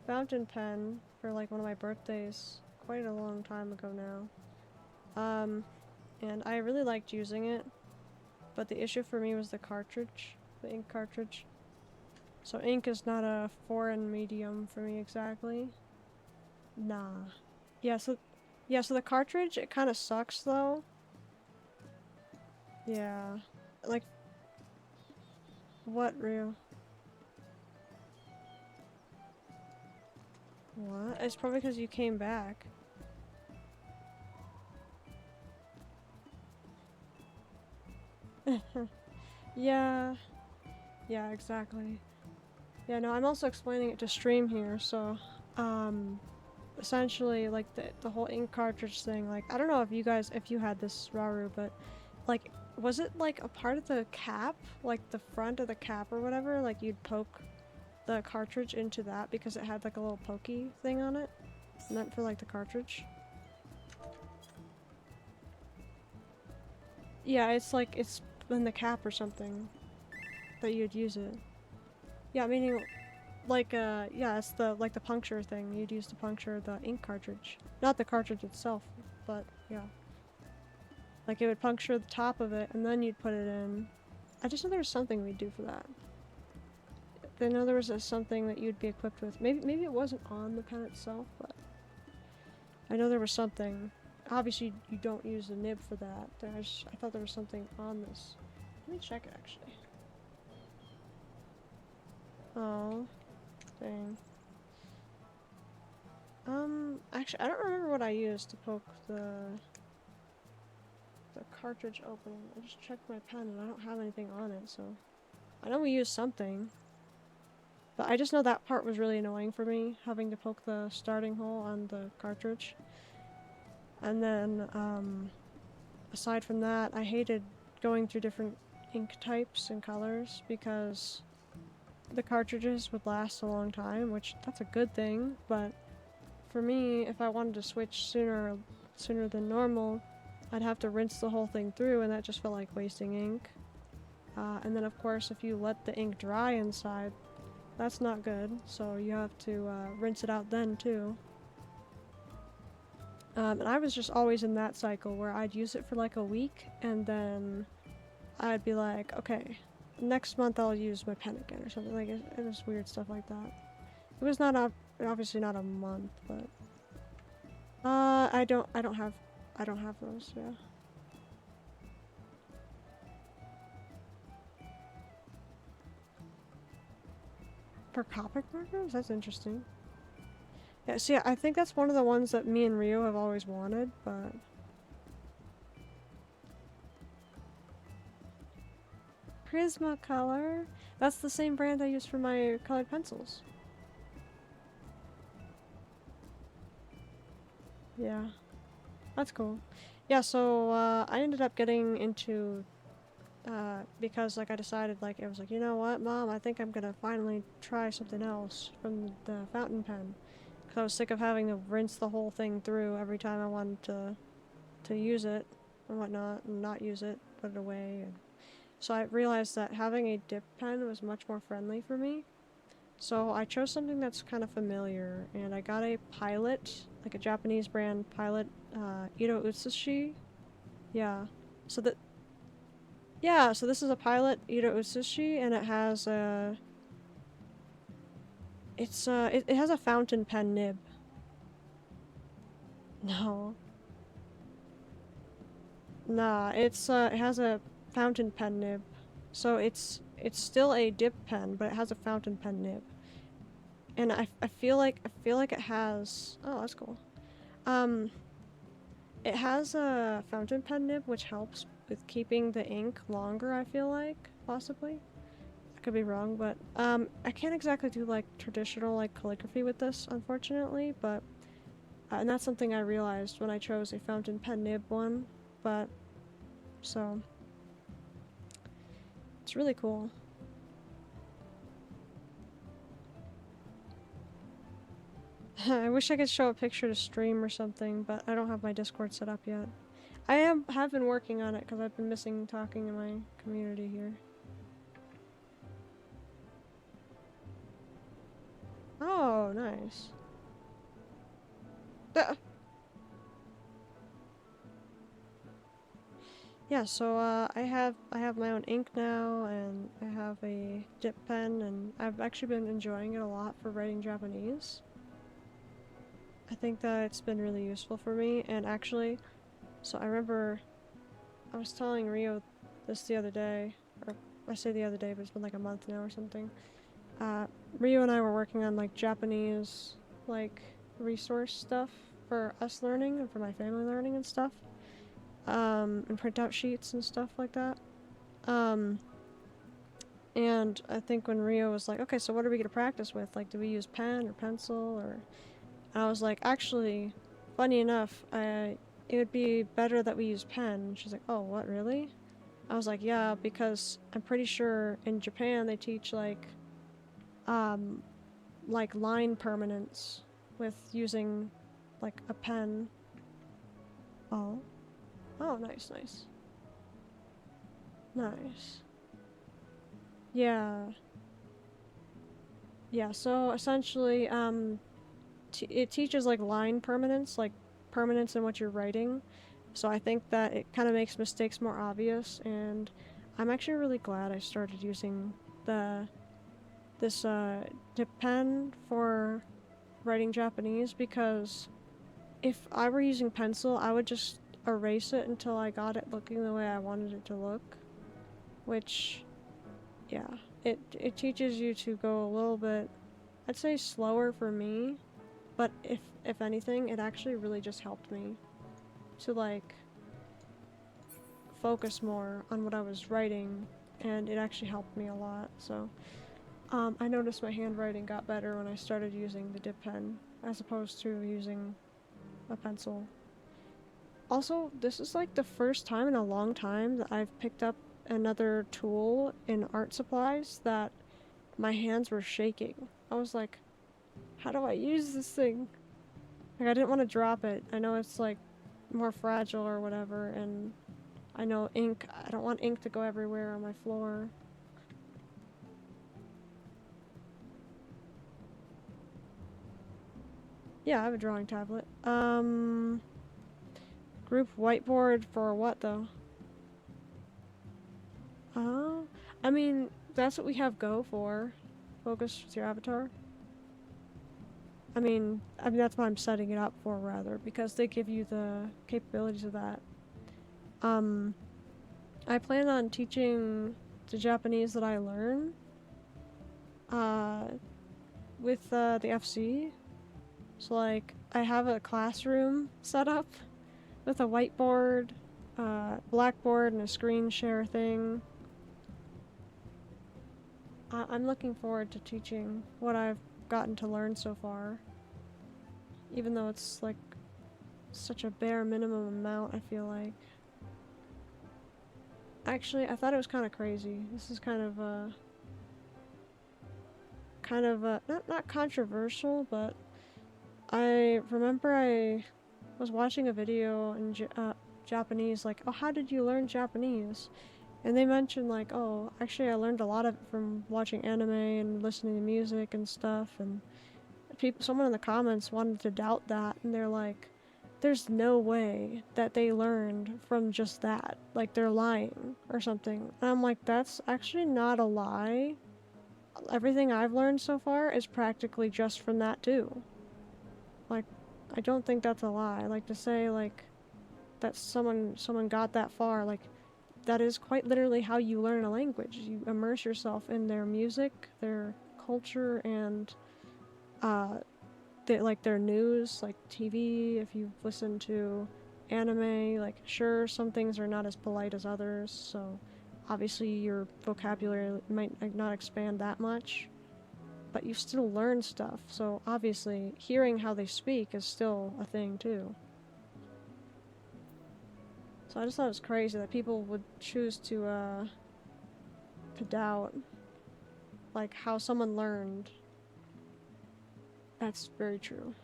fountain pen for like one of my birthdays quite a long time ago now. And I really liked using it, but the issue for me was the cartridge, the ink cartridge. So ink is not a foreign medium for me exactly. Nah. Yeah, so the cartridge, it kind of sucks though. Yeah. Like, what, Ryu? What? It's probably because you came back. Yeah. Yeah, exactly. Yeah, no, I'm also explaining it to stream here, so, essentially, like, the whole ink cartridge thing, like, I don't know if you guys, if you had this, Raru, but, like, was it, like, a part of the cap? Like, the front of the cap or whatever? Like, you'd poke the cartridge into that because it had, like, a little pokey thing on it? Meant for, like, the cartridge? Yeah, it's, like, it's in the cap or something that you'd use it. Yeah, meaning, like, yeah, it's the, like, the puncture thing. You'd use to puncture the ink cartridge. Not the cartridge itself, but, yeah. Like, it would puncture the top of it, and then you'd put it in. I just know there was something we'd do for that. I know there was something that you'd be equipped with. Maybe it wasn't on the pen itself, but I know there was something. Obviously, you don't use the nib for that. I thought there was something on this. Let me check it, actually. Oh, dang. Actually, I don't remember what I used to poke the cartridge opening. I just checked my pen and I don't have anything on it, so I know we used something. But I just know that part was really annoying for me, having to poke the starting hole on the cartridge. And then, aside from that, I hated going through different ink types and colors because the cartridges would last a long time, which that's a good thing, but for me, if I wanted to switch sooner than normal, I'd have to rinse the whole thing through, and that just felt like wasting ink. And then of course, if you let the ink dry inside, that's not good, so you have to rinse it out then too. And I was just always in that cycle where I'd use it for like a week, and then I'd be like, okay, next month I'll use my pen again or something. Like, it was weird stuff like that. It was not obviously not a month, but I don't have those, yeah. For Copic markers? That's interesting. Yeah, see, I think that's one of the ones that me and Rio have always wanted, but Prismacolor? That's the same brand I use for my colored pencils. Yeah. That's cool. Yeah, so, I ended up getting into, because, like, I decided, like, it was like, you know what, Mom, I think I'm gonna finally try something else from the fountain pen. Because I was sick of having to rinse the whole thing through every time I wanted to use it and whatnot, and not use it, put it away. And so I realized that having a dip pen was much more friendly for me. So I chose something that's kind of familiar, and I got a Pilot, like a Japanese brand Pilot, Ito Utsushi. Yeah. So that, yeah, so this is a Pilot Ito Utsushi, and it has a, it has a fountain pen nib. No. Nah, it has a fountain pen nib. So it's still a dip pen, but it has a fountain pen nib. And I feel like it has, oh, that's cool. It has a fountain pen nib, which helps with keeping the ink longer, I feel like, possibly. I could be wrong, but, I can't exactly do, like, traditional, like, calligraphy with this, unfortunately, but, and that's something I realized when I chose a fountain pen nib one, but, so, it's really cool. I wish I could show a picture to stream or something, but I don't have my Discord set up yet. I have been working on it because I've been missing talking in my community here. Oh, nice. Yeah, yeah, so I have my own ink now, and I have a dip pen, and I've actually been enjoying it a lot for writing Japanese. I think that it's been really useful for me, and actually, so I remember I was telling Rio this the other day, or I say the other day, but it's been like a month now or something. Rio and I were working on like Japanese like resource stuff for us learning and for my family learning and stuff. And print out sheets and stuff like that. Um, and I think when Rio was like, okay, so what are we gonna practice with? Like, do we use pen or pencil or? And I was like, actually, funny enough, it would be better that we use pen. And she's like, oh, what, really? I was like, yeah, because I'm pretty sure in Japan they teach um, like line permanence with using like a pen. Oh. Oh, nice, nice. Nice. Yeah. Yeah, so essentially, it teaches like line permanence, like permanence in what you're writing. So I think that it kind of makes mistakes more obvious, and I'm actually really glad I started using the this dip pen for writing Japanese, because if I were using pencil, I would just erase it until I got it looking the way I wanted it to look, which, yeah, it teaches you to go a little bit, I'd say slower for me, but if anything, it actually really just helped me to like focus more on what I was writing, and it actually helped me a lot. So I noticed my handwriting got better when I started using the dip pen as opposed to using a pencil. Also, this is like the first time in a long time that I've picked up another tool in art supplies that my hands were shaking. I was like, how do I use this thing? Like, I didn't want to drop it. I know it's like more fragile or whatever, and I know ink, I don't want ink to go everywhere on my floor. Yeah, I have a drawing tablet. Group whiteboard for what though? Uh, I mean, that's what we have Go for. Focus with your avatar. I mean that's what I'm setting it up for rather, because they give you the capabilities of that. Um, I plan on teaching the Japanese that I learn, uh, with the FC. So like, I have a classroom set up with a whiteboard, blackboard, and a screen share thing. I'm looking forward to teaching what I've gotten to learn so far, even though it's like such a bare minimum amount, I feel like. Actually, I thought it was kind of crazy. This is kind of not controversial, but I remember I was watching a video in Japanese, like, oh, how did you learn Japanese? And they mentioned like, oh, actually I learned a lot of it from watching anime and listening to music and stuff, and someone in the comments wanted to doubt that, and they're like, there's no way that they learned from just that. Like, they're lying or something. And I'm like, that's actually not a lie. Everything I've learned so far is practically just from that too. Like, I don't think that's a lie. Like, to say like that someone got that far, like, that is quite literally how you learn a language. You immerse yourself in their music, their culture, and like their news, like TV. If you've listened to anime, like, sure, some things are not as polite as others, so obviously your vocabulary might not expand that much, but you still learn stuff. So obviously hearing how they speak is still a thing too. So I just thought it was crazy that people would choose to doubt like how someone learned. That's very true.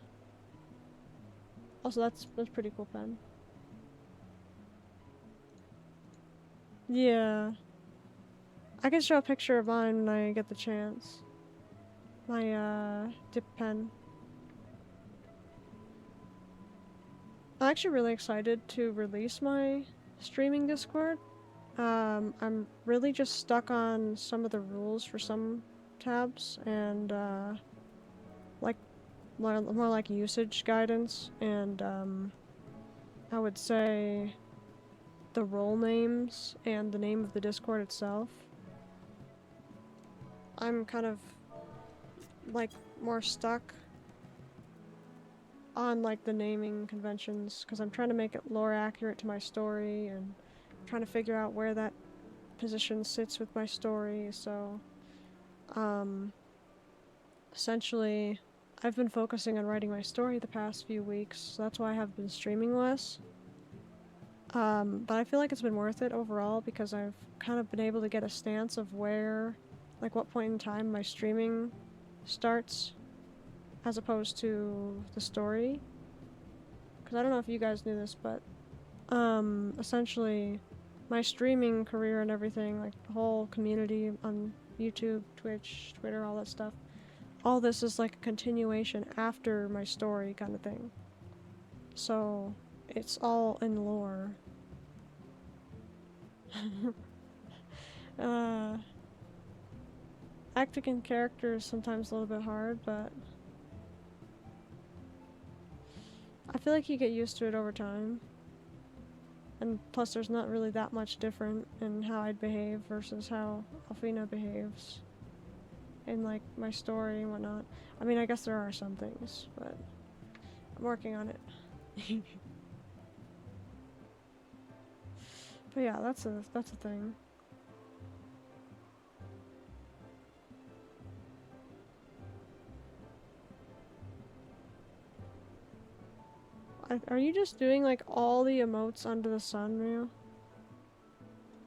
Also, that's pretty cool pen. Yeah. I can show a picture of mine when I get the chance. My dip pen. I'm actually really excited to release my streaming Discord. I'm really just stuck on some of the rules for some tabs and like more like usage guidance and I would say the role names and the name of the Discord itself. I'm kind of like more stuck on like the naming conventions because I'm trying to make it lore accurate to my story and trying to figure out where that position sits with my story. So essentially I've been focusing on writing my story the past few weeks, so that's why I have been streaming less. But I feel like it's been worth it overall because I've kind of been able to get a stance of where, like what point in time my streaming starts as opposed to the story. Because I don't know if you guys knew this, but essentially my streaming career and everything, like the whole community on YouTube, Twitch, Twitter, all that stuff, all this is like a continuation after my story kind of thing. So it's all in lore. Acting in character is sometimes a little bit hard, but I feel like you get used to it over time. And plus there's not really that much different in how I'd behave versus how Alfina behaves in like my story and whatnot. I mean, I guess there are some things, but I'm working on it. But yeah, that's a thing. Are you just doing like all the emotes under the sun, Ryu?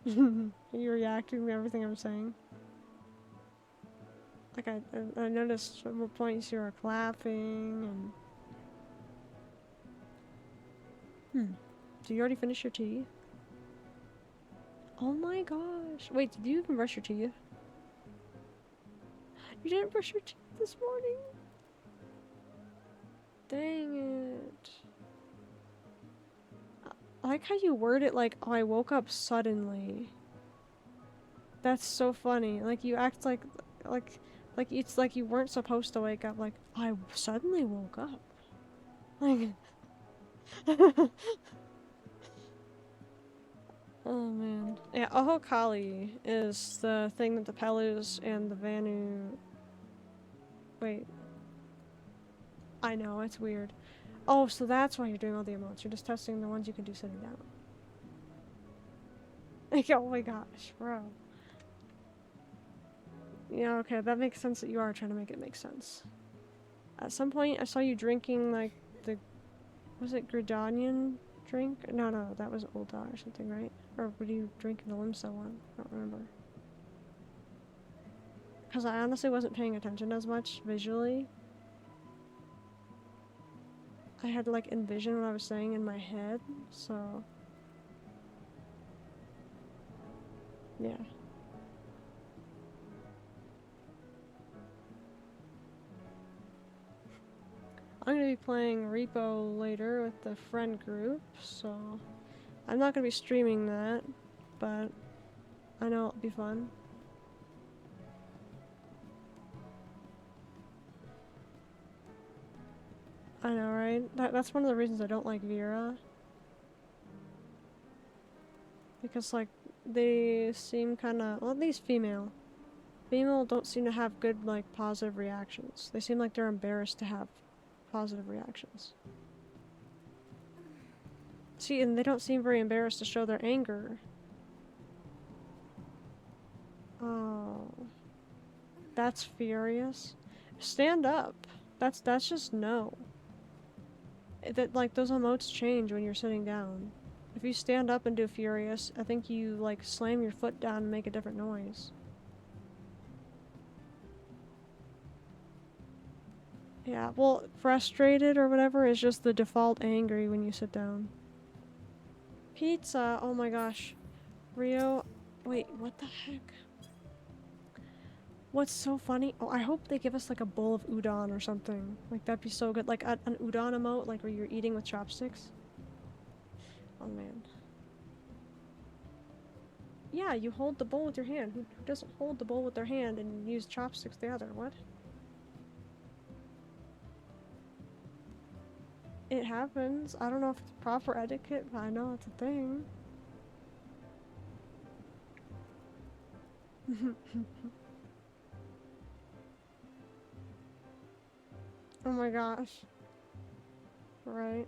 Are you reacting to everything I'm saying? Like I noticed at what points you were clapping and... Did you already finish your tea? Oh my gosh. Wait, did you even brush your teeth? You didn't brush your teeth this morning? Dang it. I like how you word it like, oh, I woke up suddenly. That's so funny. Like, you act like it's like you weren't supposed to wake up. Like, I suddenly woke up. Like... Oh man. Yeah, Ohokali is the thing that the Pelus and the Vanu... Wait. I know, it's weird. Oh, so that's why you're doing all the emotes. You're just testing the ones you can do sitting down. Like, oh my gosh, bro. Yeah, okay, that makes sense that you are trying to make it make sense. At some point, I saw you drinking, like, the... Was it Gridanian drink? No, that was Ulda or something, right? Or were you drinking the Limsa one? I don't remember. Because I honestly wasn't paying attention as much visually. I had to, like, envision what I was saying in my head, so... Yeah. I'm gonna be playing Repo later with the friend group, so... I'm not gonna be streaming that, but I know it'll be fun. I know, right? That's one of the reasons I don't like Vera. Because, like, they seem kinda... Well, at least female. Female don't seem to have good, like, positive reactions. They seem like they're embarrassed to have positive reactions. See, and they don't seem very embarrassed to show their anger. Oh. That's furious. Stand up. That's just no. That, like, those emotes change when you're sitting down. If you stand up and do furious, I think you, like, slam your foot down and make a different noise. Yeah, well, frustrated or whatever is just the default angry when you sit down. Pizza! Oh my gosh. Rio... Wait, what the heck? What's so funny? Oh, I hope they give us like a bowl of udon or something. Like, that'd be so good. Like, an udon emote, like where you're eating with chopsticks. Oh man. Yeah, you hold the bowl with your hand. Who doesn't hold the bowl with their hand and use chopsticks the other? What? It happens. I don't know if it's proper etiquette, but I know it's a thing. Oh my gosh. Right.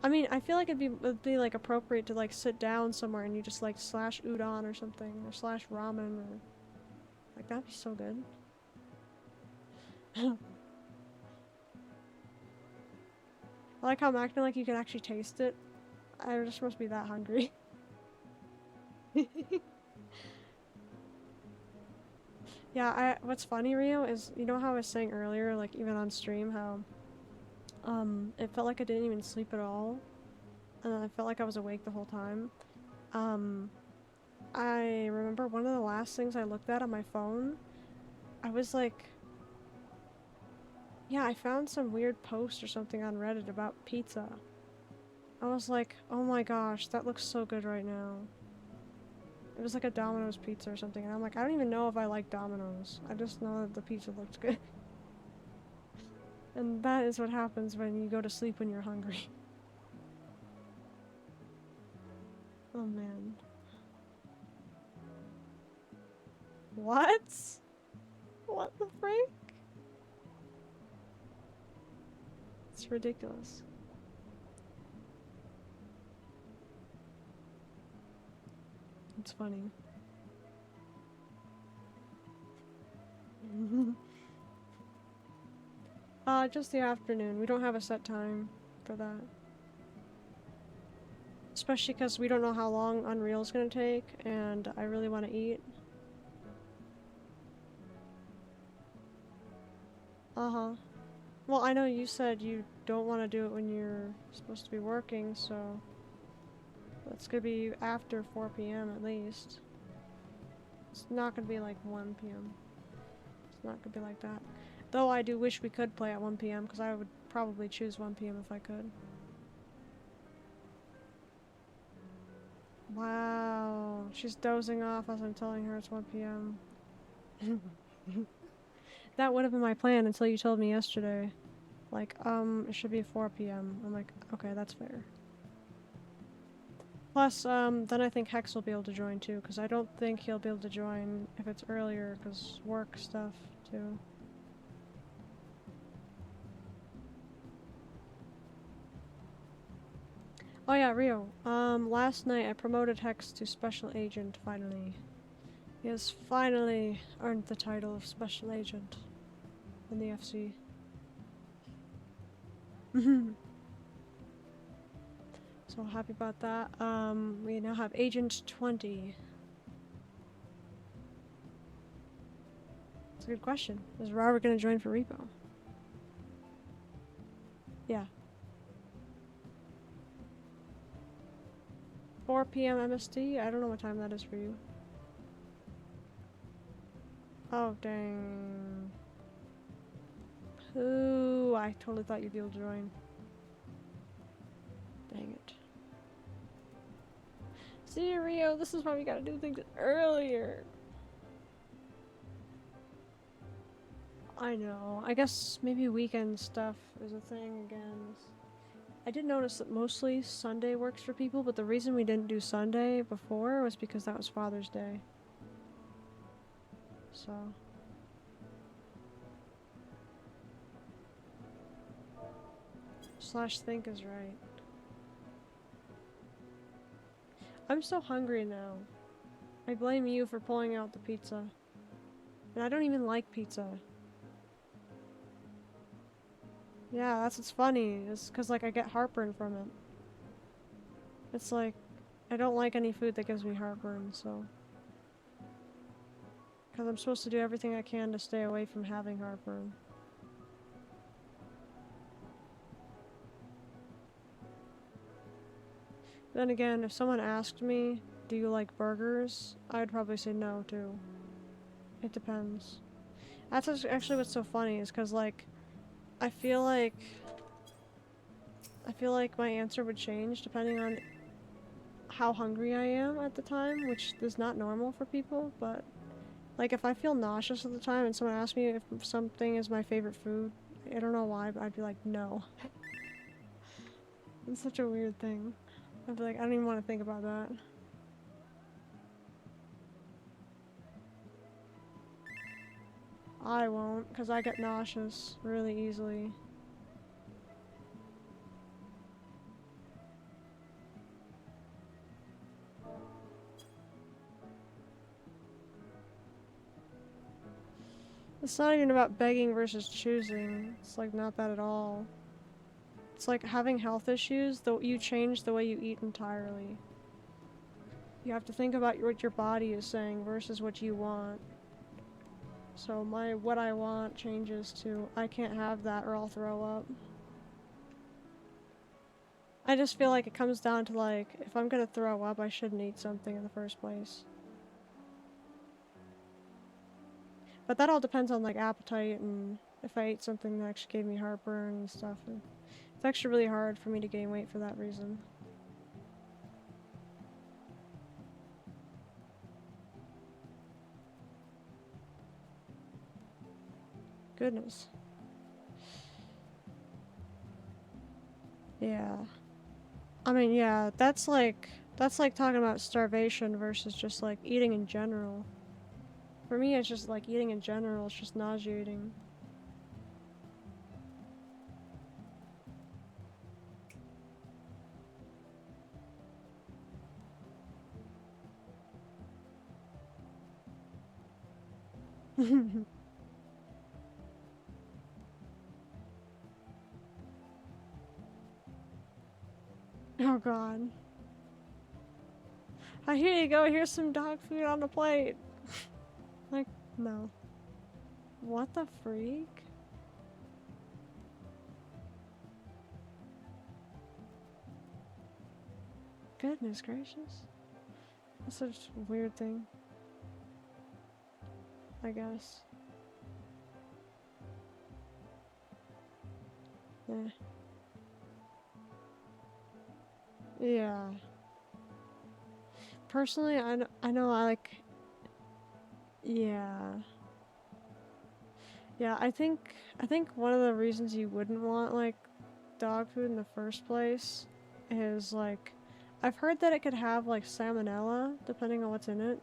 I mean, I feel like it'd be like appropriate to like sit down somewhere and you just like slash udon or something, or slash ramen, or like that'd be so good. I like how I'm acting like you can actually taste it. I just must be that hungry. Yeah, what's funny, Rio, is you know how I was saying earlier, like even on stream, how it felt like I didn't even sleep at all, and I felt like I was awake the whole time. Um, I remember one of the last things I looked at on my phone, I was like, yeah, I found some weird post or something on Reddit about pizza. I was like, oh my gosh, that looks so good right now. It was like a Domino's pizza or something, and I'm like, I don't even know if I like Domino's. I just know that the pizza looked good. And that is what happens when you go to sleep when you're hungry. Oh man. What? What the freak? It's ridiculous. It's funny. Just the afternoon. We don't have a set time for that. Especially because we don't know how long Unreal's gonna take, and I really want to eat. Uh-huh. Well, I know you said you don't want to do it when you're supposed to be working, so it's gonna be after 4 p.m. at least. It's not gonna be like 1 p.m. It's not gonna be like that. Though I do wish we could play at 1 p.m. because I would probably choose 1 p.m. if I could. Wow, she's dozing off as I'm telling her it's 1 p.m. That would have been my plan until you told me yesterday. Like, it should be 4 p.m. I'm like, okay, that's fair. Plus, then I think Hex will be able to join too, because I don't think he'll be able to join if it's earlier, because work stuff too. Oh yeah, Rio. Last night I promoted Hex to Special Agent, finally. He has finally earned the title of Special Agent in the FC. So happy about that. We now have Agent 20. It's a good question. Is Robert gonna join for Repo? Yeah. 4 p.m. MST? I don't know what time that is for you. Oh, dang. Ooh, I totally thought you'd be able to join. Dang it. See, Rio, this is why we gotta do things earlier. I know. I guess maybe weekend stuff is a thing again. I did notice that mostly Sunday works for people, but the reason we didn't do Sunday before was because that was Father's Day. So... /think is right. I'm so hungry now. I blame you for pulling out the pizza. And I don't even like pizza. Yeah, that's what's funny. It's because, like, I get heartburn from it. It's like, I don't like any food that gives me heartburn, so... Because I'm supposed to do everything I can to stay away from having heartburn. Then again, if someone asked me, do you like burgers? I'd probably say no, too. It depends. That's actually what's so funny, is because, like, I feel like... I feel like my answer would change depending on how hungry I am at the time, which is not normal for people, but like if I feel nauseous at the time and someone asks me if something is my favorite food, I don't know why, but I'd be like, no. It's such a weird thing. I'd be like, I don't even want to think about that. I won't, because I get nauseous really easily. It's not even about begging versus choosing. It's like not that at all. It's like having health issues, though you change the way you eat entirely. You have to think about what your body is saying versus what you want. So what I want changes to I can't have that or I'll throw up. I just feel like it comes down to like if I'm gonna throw up, I shouldn't eat something in the first place. But that all depends on like appetite and if I ate something that actually gave me heartburn and stuff. And it's actually really hard for me to gain weight for that reason. Goodness. Yeah. I mean, yeah, that's like talking about starvation versus just like eating in general. For me, it's just like eating in general, it's just nauseating. Oh god. Here you go, here's some dog food on the plate. Like, no. What the freak? Goodness gracious. That's such a weird thing. I guess. Yeah. Yeah. Personally, I know I like... Yeah. Yeah, I think one of the reasons you wouldn't want, like, dog food in the first place is, like... I've heard that it could have, like, salmonella, depending on what's in it.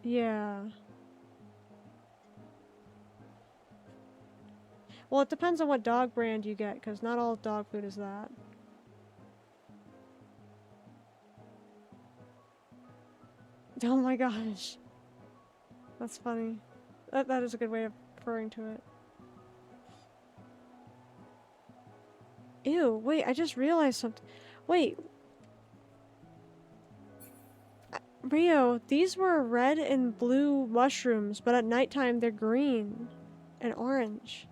Yeah. Well, it depends on what dog brand you get, because not all dog food is that. Oh my gosh. That's funny. That is a good way of referring to it. Ew, wait, I just realized something. Wait. Rio, these were red and blue mushrooms, but at nighttime they're green and orange.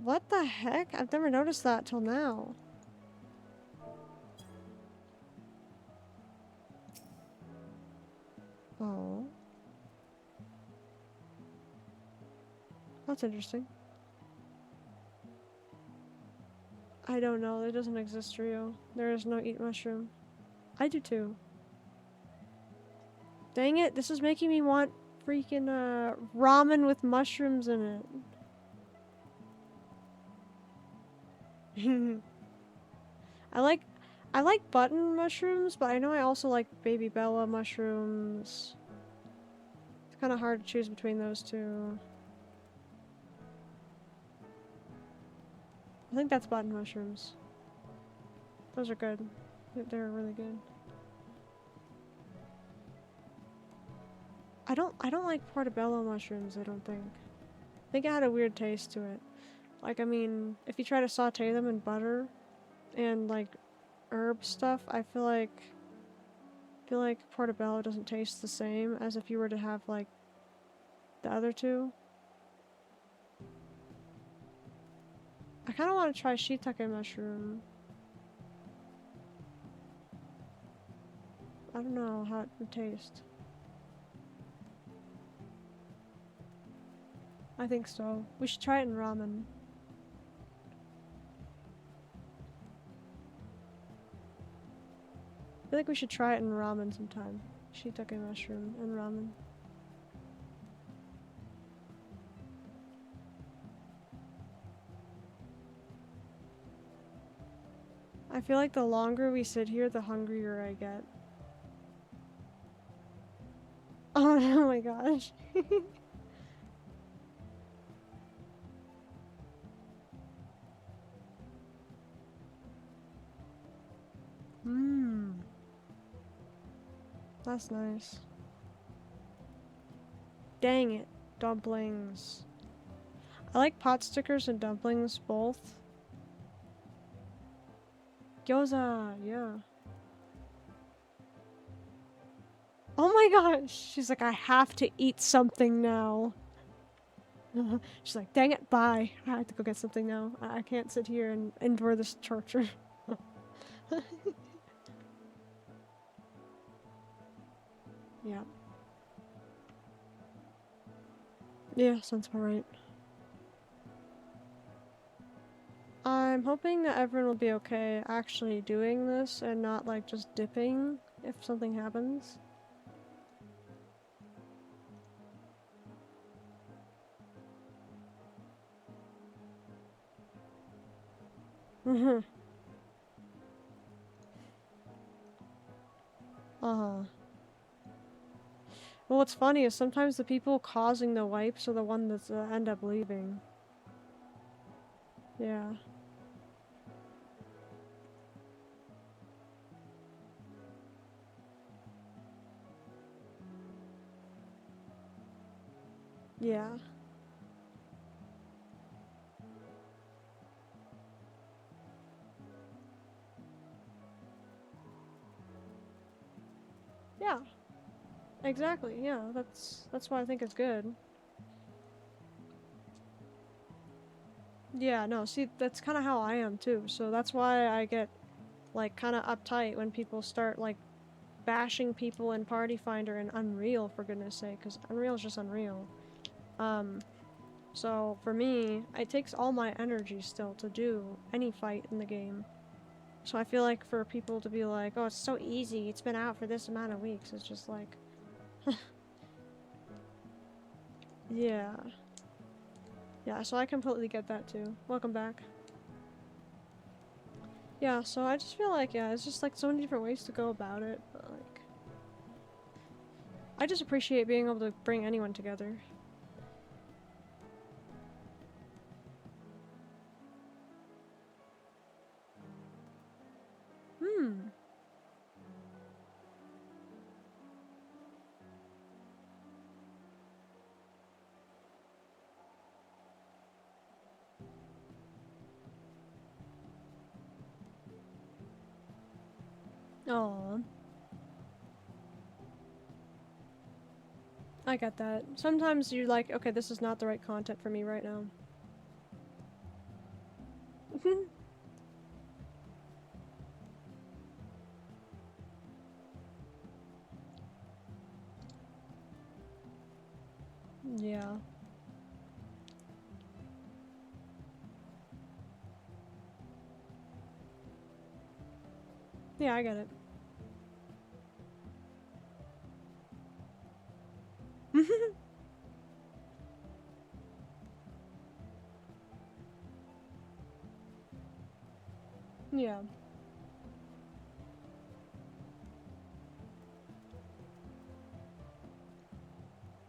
What the heck? I've never noticed that till now. Oh. That's interesting. I don't know. It doesn't exist, Rio. There is no eat mushroom. I do too. Dang it, this is making me want freaking ramen with mushrooms in it. I like button mushrooms, but I know I also like baby Bella mushrooms. It's kind of hard to choose between those two. I think that's button mushrooms. Those are good. They're really good. I don't like portobello mushrooms, I don't think. I think it had a weird taste to it. Like, I mean, if you try to saute them in butter and like herb stuff, I feel like portobello doesn't taste the same as if you were to have like the other two. I kind of want to try shiitake mushroom. I don't know how it would taste. I think so. We should try it in ramen. I feel like we should try it in ramen sometime. Shiitake mushroom and ramen. I feel like the longer we sit here, the hungrier I get. Oh, oh my gosh. Mmm. That's nice. Dang it. Dumplings. I like pot stickers and dumplings both. Gyoza, yeah. Oh my gosh! She's like, I have to eat something now. She's like, dang it, bye. I have to go get something now. I can't sit here and endure this torture. Yeah. Yeah, sounds about right. I'm hoping that everyone will be okay actually doing this and not like just dipping if something happens. Uh-huh. Well, what's funny is sometimes the people causing the wipes are the one that's end up leaving. Yeah. Yeah. Yeah. Exactly. Yeah. That's why I think it's good. Yeah, no, see, that's kind of how I am too. So that's why I get like kind of uptight when people start like bashing people in Party Finder and Unreal, for goodness sake, because Unreal is just Unreal. So for me, it takes all my energy still to do any fight in the game. So I feel like for people to be like, oh, it's so easy, it's been out for this amount of weeks, it's just like, yeah. Yeah, so I completely get that too. Welcome back. Yeah, so I just feel like, yeah, it's just like so many different ways to go about it, but like, I just appreciate being able to bring anyone together. Hmm. Aww. I get that. Sometimes you're like, okay, this is not the right content for me right now. Yeah. Yeah, I get it. Yeah.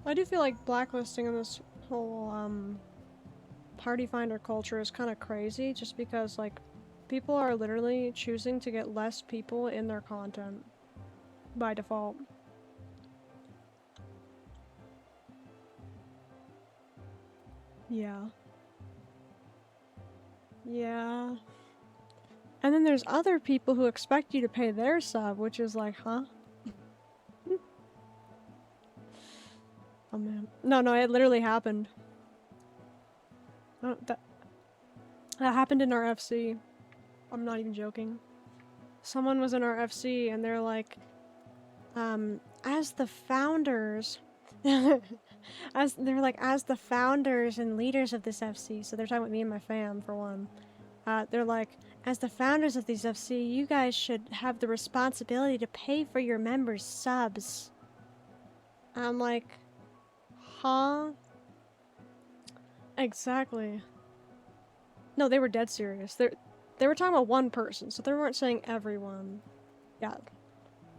I do feel like blacklisting in this whole, Party Finder culture is kind of crazy, just because, like, people are literally choosing to get less people in their content by default. Yeah. Yeah. And then there's other people who expect you to pay their sub, which is like, huh? Oh man. No, no, it literally happened. Oh, that happened in our FC. I'm not even joking. Someone was in our FC and they're like, as the founders, As they're like, as the founders and leaders of this FC, so they're talking about me and my fam for one. They're like, as the founders of these FC, you guys should have the responsibility to pay for your members' subs. I'm like, huh? Exactly. No, they were dead serious. They were talking about one person, so they weren't saying everyone. Yeah.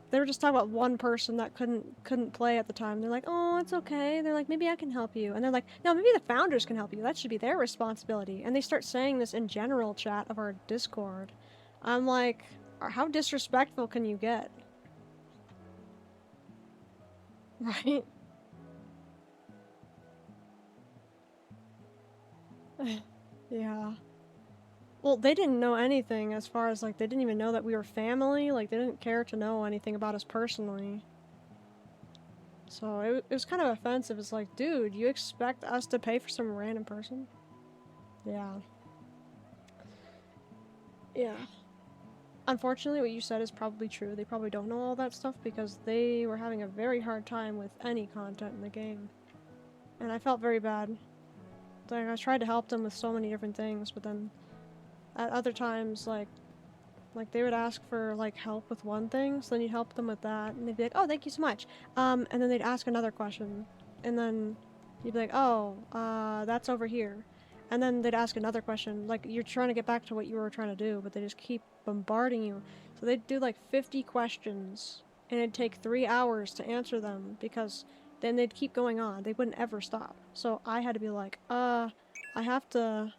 They were just talking about one person that couldn't play at the time. They're like, oh, it's okay. They're like, maybe I can help you. And they're like, no, maybe the founders can help you. That should be their responsibility. And they start saying this in general chat of our Discord. I'm like, how disrespectful can you get? Right? Yeah. Well, they didn't know anything as far as, like, they didn't even know that we were family. Like, they didn't care to know anything about us personally. So, it was kind of offensive. It's like, dude, you expect us to pay for some random person? Yeah. Yeah. Unfortunately, what you said is probably true. They probably don't know all that stuff because they were having a very hard time with any content in the game. And I felt very bad. Like, I tried to help them with so many different things, but then at other times, like they would ask for, like, help with one thing, so then you'd help them with that, and they'd be like, oh, thank you so much. And then they'd ask another question, and then you'd be like, oh, that's over here. And then they'd ask another question, like, you're trying to get back to what you were trying to do, but they just keep bombarding you. So they'd do, like, 50 questions, and it'd take 3 hours to answer them, because then they'd keep going on. They wouldn't ever stop. So I had to be like, I have to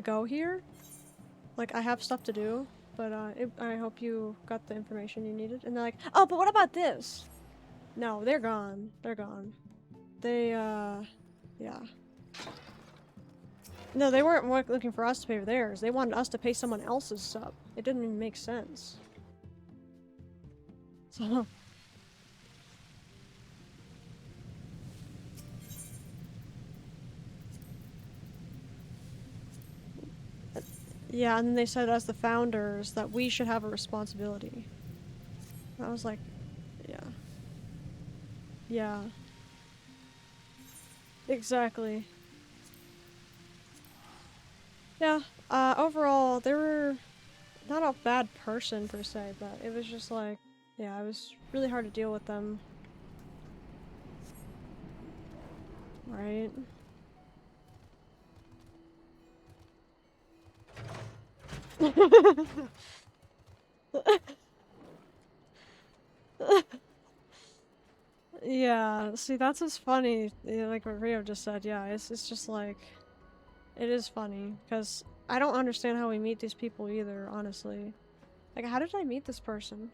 go here. Like, I have stuff to do, but I hope you got the information you needed. And they're like, oh, but what about this? No, they're gone. They're gone. They, yeah. No, they weren't looking for us to pay for theirs. They wanted us to pay someone else's sub. It didn't even make sense. So... Yeah, and they said as the founders that we should have a responsibility. I was like, yeah. Yeah. Exactly. Yeah, overall, they were not a bad person per se, but it was just like, yeah, it was really hard to deal with them. Right? Yeah, see, that's just funny. Yeah, like what Rio just said, yeah, it's just like, it is funny, because I don't understand how we meet these people either, honestly. Like, how did I meet this person?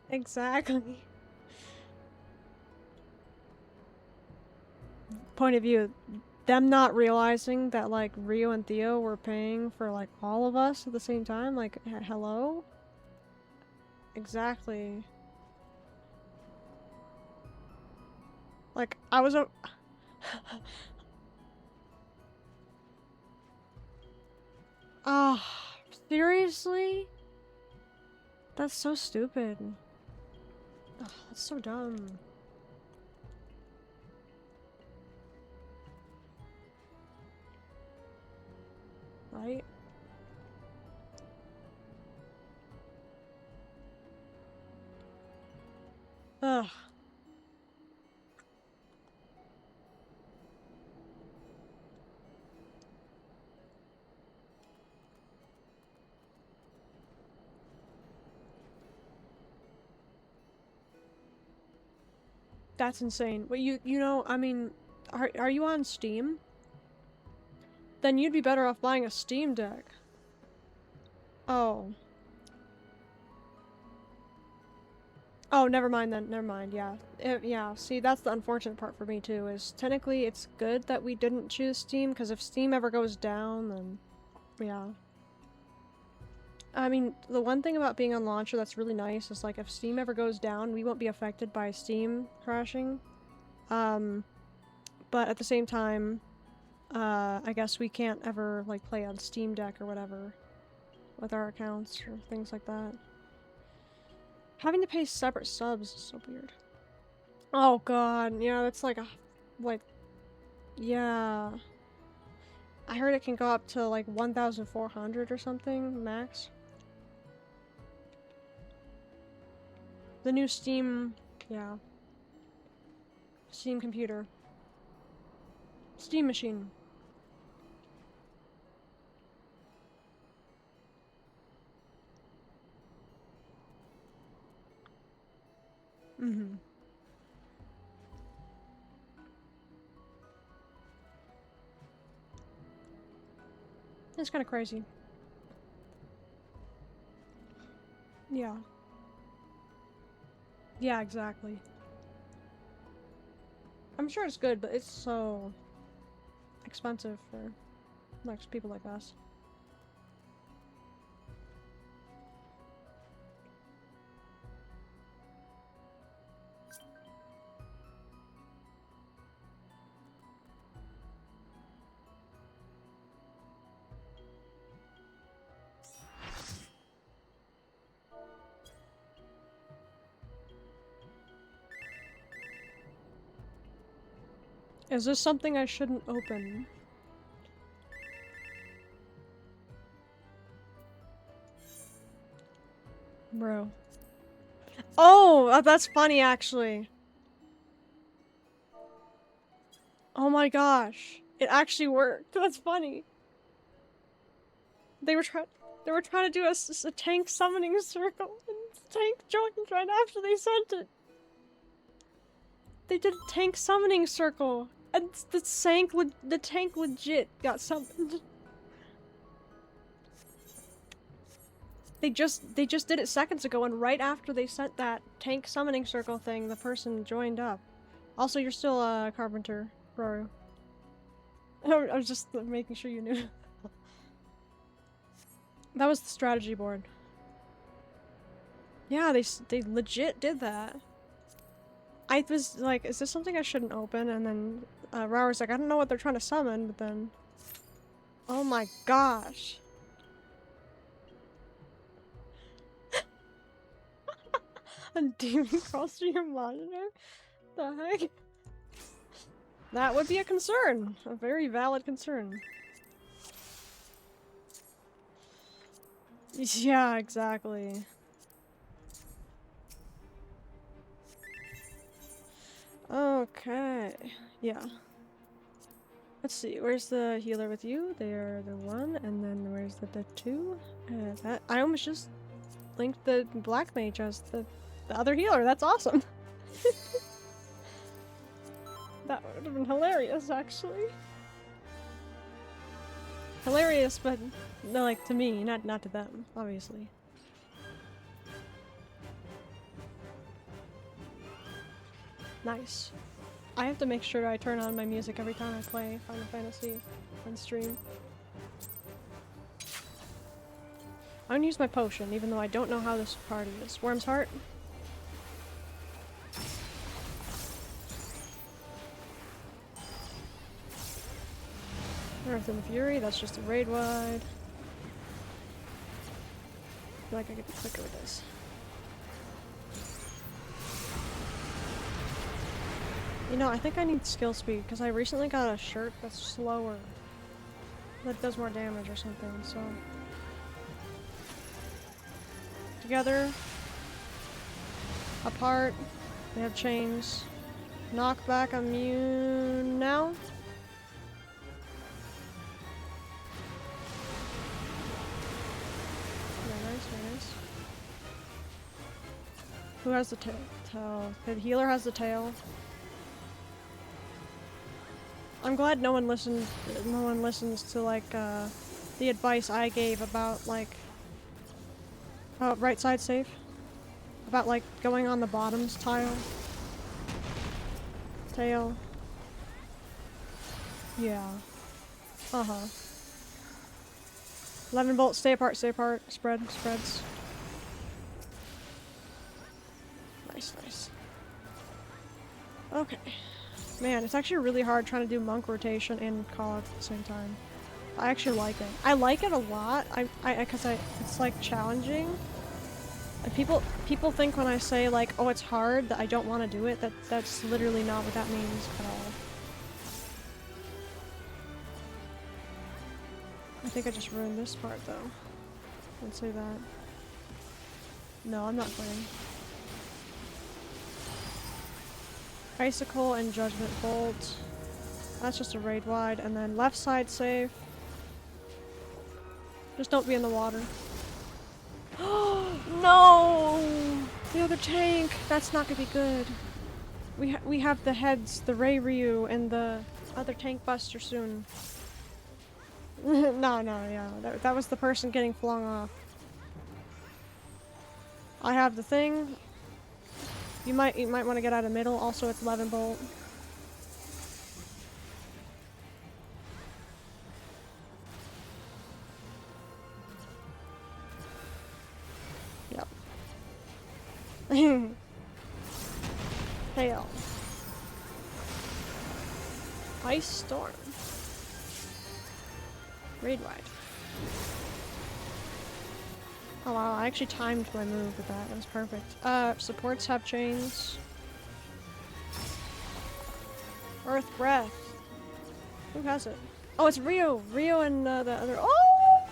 Exactly. Point of view, them not realizing that, like, Rio and Theo were paying for, like, all of us at the same time, like, hello? Exactly. Like, I was a... Ah, seriously? That's so stupid. Ugh, that's so dumb. Right? Ugh. That's insane. But you know, I mean, are you on Steam? Then you'd be better off buying a Steam Deck. Oh. Oh, never mind then. Never mind, yeah. Yeah, see, that's the unfortunate part for me too, is technically it's good that we didn't choose Steam, because if Steam ever goes down, then... yeah. I mean, the one thing about being on launcher that's really nice is, like, if Steam ever goes down, we won't be affected by Steam crashing. But at the same time, I guess we can't ever, like, play on Steam Deck or whatever with our accounts or things like that. Having to pay separate subs is so weird. Oh god, yeah, that's like a... like... yeah... I heard it can go up to like 1,400 or something, max. The new Steam... yeah. Steam computer. Steam machine. Mm-hmm. It's kind of crazy. Yeah. Yeah, exactly. I'm sure it's good, but it's so expensive for like people like us. Is this something I shouldn't open? Bro. Oh, that's funny actually. Oh my gosh. It actually worked. That's funny. They were trying to do a tank summoning circle, and the tank joined right after they sent it. They did a tank summoning circle, and the tank legit got summoned. They just did it seconds ago, and right after they sent that tank summoning circle thing, the person joined up. Also, you're still a carpenter, bro. I was just making sure you knew. That was the strategy board. Yeah, they legit did that. I was like, is this something I shouldn't open? And then Rower's like, I don't know what they're trying to summon, but then... oh my gosh. A demon crawls through your monitor? The heck? That would be a concern. A very valid concern. Yeah, exactly. Okay. Yeah. Let's see, where's the healer with you? They're the one, and then where's the two? I almost just linked the black mage as the other healer. That's awesome. That would have been hilarious, actually. Hilarious, but no, like to me, not to them, obviously. Nice. I have to make sure I turn on my music every time I play Final Fantasy on stream. I'm gonna use my potion, even though I don't know how this party is. Worm's Heart? Earth and Fury, that's just a raid wide. I feel like I could be quicker with this. You know, I think I need skill speed, because I recently got a shirt that's slower. That does more damage or something, so... together. Apart. They have chains. Knockback immune now. Very nice, very nice. Who has the tail? The healer has the tail. I'm glad no one listens to like the advice I gave about like right side safe. About like going on the bottoms tile. Tail. Yeah. Uh-huh. 11 bolts, stay apart, spreads. Nice, nice. Okay. Man, it's actually really hard trying to do monk rotation and call at the same time. I actually like it. I like it a lot. It's like challenging. And people think when I say like, oh, it's hard, that I don't want to do it. That's literally not what that means at all. I think I just ruined this part though. Don't say that. No, I'm not quitting. Icicle and Judgment Bolt. That's just a raid wide, and then left side safe. Just don't be in the water. No! The other tank! That's not gonna be good. We have the heads, the Ryu, and the other tank buster soon. No, yeah. That was the person getting flung off. I have the thing. You might want to get out of middle. Also, it's 11 bolt. Yep. Hail. Ice storm. Raid wide. Oh wow, I actually timed my move with that. That was perfect. Supports have chains. Earth breath. Who has it? Oh, it's Rio! Rio and the other- Oh!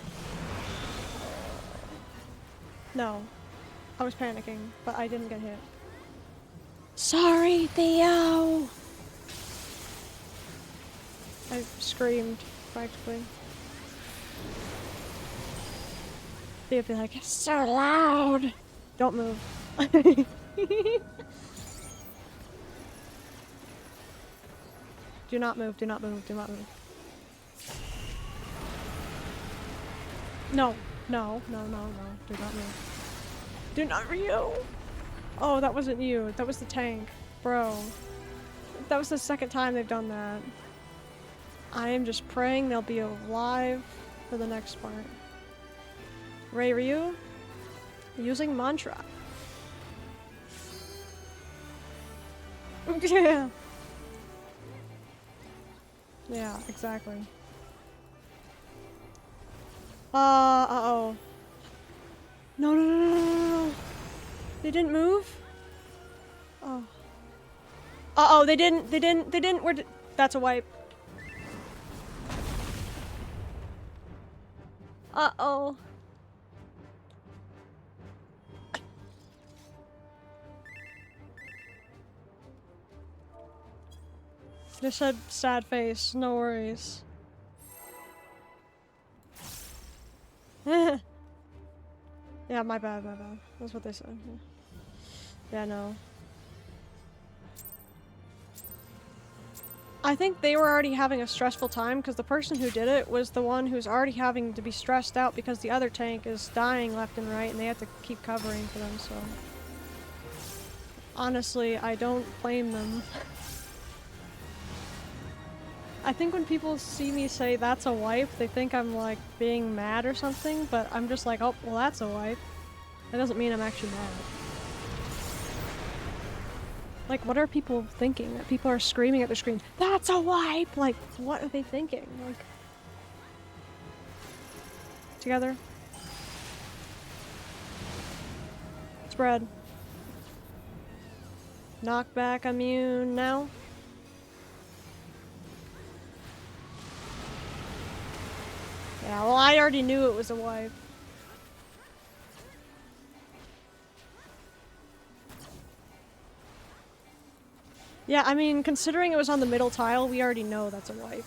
No. I was panicking, but I didn't get hit. Sorry, Theo! I screamed, practically. They'd be like, it's so loud! Don't move. Do not move, do not move, do not move. No, no, no, no, no, do not move. Do not Rio! Oh, that wasn't you, that was the tank. Bro. That was the second time they've done that. I am just praying they'll be alive for the next part. Ryu using mantra. Yeah. Yeah, exactly. Uh-oh. No, no, no, no, no, no. They didn't move? Oh. Uh-oh, they didn't, that's a wipe. Uh-oh. Just said sad face, no worries. Yeah, my bad, my bad. That's what they said. Yeah, no. I think they were already having a stressful time because the person who did it was the one who's already having to be stressed out because the other tank is dying left and right and they have to keep covering for them, so... Honestly, I don't blame them. I think when people see me say that's a wipe, they think I'm like being mad or something, but I'm just like, oh, well that's a wipe. That doesn't mean I'm actually mad. Like, what are people thinking? That people are screaming at their screen, that's a wipe! Like, what are they thinking? Like... Together. Spread. Knockback immune now. Yeah, well I already knew it was a wipe. Yeah, I mean, considering it was on the middle tile, we already know that's a wipe.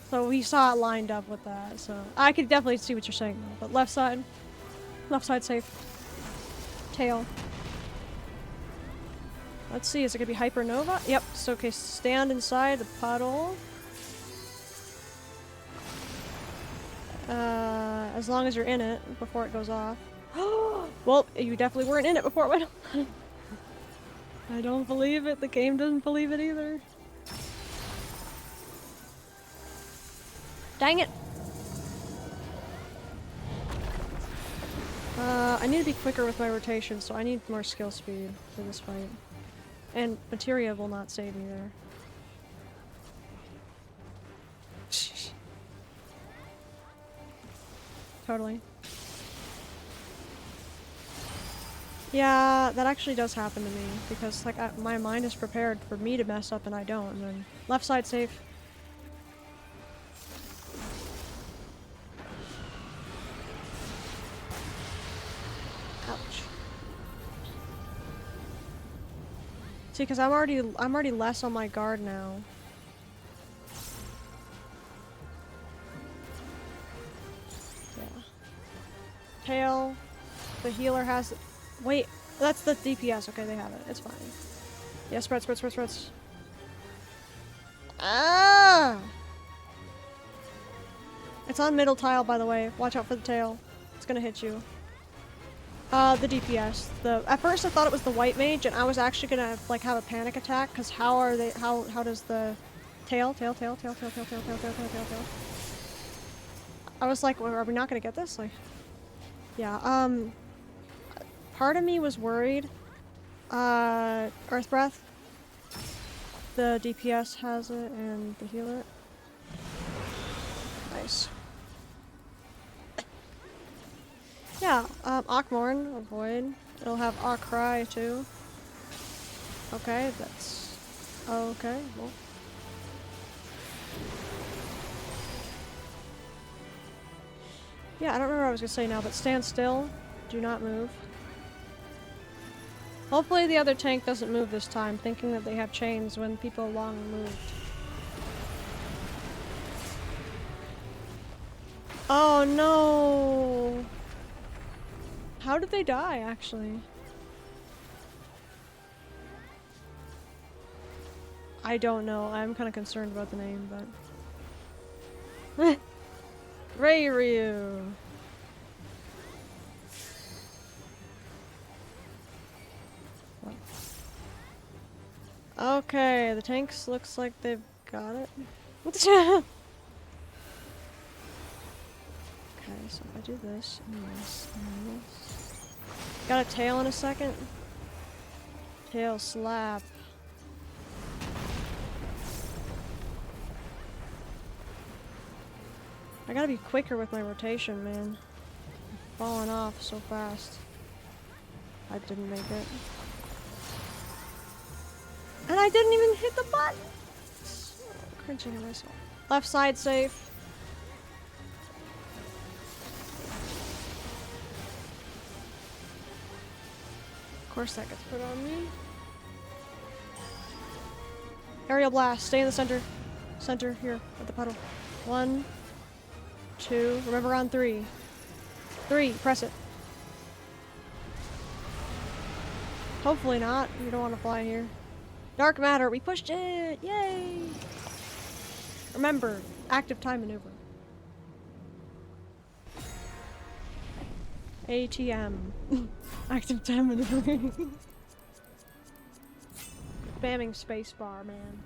So we saw it lined up with that, so... I could definitely see what you're saying though, but left side safe. Tail. Let's see, is it gonna be Hypernova? Yep, so okay, stand inside the puddle. As long as you're in it before it goes off. Well, you definitely weren't in it before it went off. I don't believe it. The game doesn't believe it either. Dang it! I need to be quicker with my rotation, so I need more skill speed for this fight. And materia will not save me there. Yeah, that actually does happen to me because like my mind is prepared for me to mess up and I don't. And then left side safe. Ouch. See, because I'm already less on my guard now. Yeah. Tail. The healer has. Wait, that's the DPS. Okay, they have it. It's fine. Yeah, spread, spread, spread, spreads. Ah! It's on middle tile, by the way. Watch out for the tail. It's gonna hit you. The DPS. At first I thought it was the white mage, and I was actually gonna like have a panic attack, because how does the tail? I was like, well, are we not gonna get this? Like, yeah, part of me was worried. Earth Breath. The DPS has it, and the healer. Nice. Yeah, Akmorn, avoid. It'll have Akrai too. Okay, that's... okay, well. Yeah, I don't remember what I was gonna say now, but stand still. Do not move. Hopefully the other tank doesn't move this time, thinking that they have chains when people long moved. Oh no! How did they die, actually? I don't know. I'm kind of concerned about the name, but... Ryu! Okay, the tanks looks like they've got it. Okay, so if I do this, and this, and this... Got a tail in a second? Tail slap. I gotta be quicker with my rotation, man. I'm falling off so fast. I didn't make it. And I didn't even hit the button! I'm cringing at myself. Left side safe. Of course that gets put on me. Aerial blast. Stay in the center. Center, here, at the puddle. 1, 2. Remember on 3. 3. Press it. Hopefully not. You don't want to fly here. Dark matter. We pushed it. Yay! Remember, active time maneuver. ATM. Active time maneuver. Spamming spacebar, man.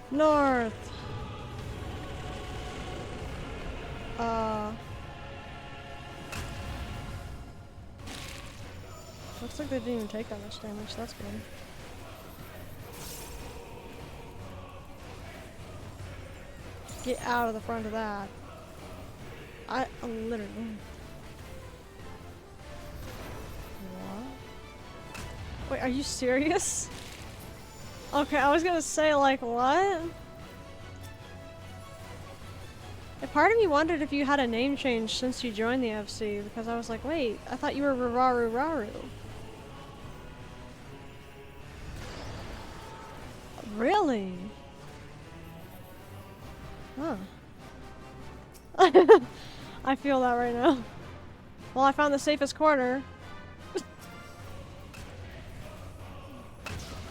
North. Looks like they didn't even take that much damage. That's good. Get out of the front of that. I literally. What? Wait, are you serious? Okay, I was gonna say, like, what? A part of me wondered if you had a name change since you joined the FC, because I was like, wait, I thought you were Rararu Raru. Really? Huh. I feel that right now. Well, I found the safest corner.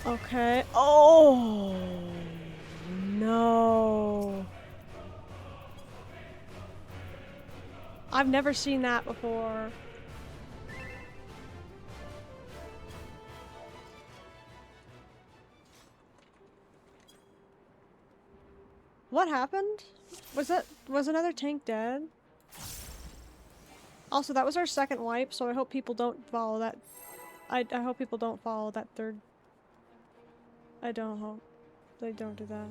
Okay. Oh no. I've never seen that before. that happened? Was another tank dead? Also, that was our second wipe, so I hope people don't follow that. I hope people don't follow that third. I don't hope they don't do that.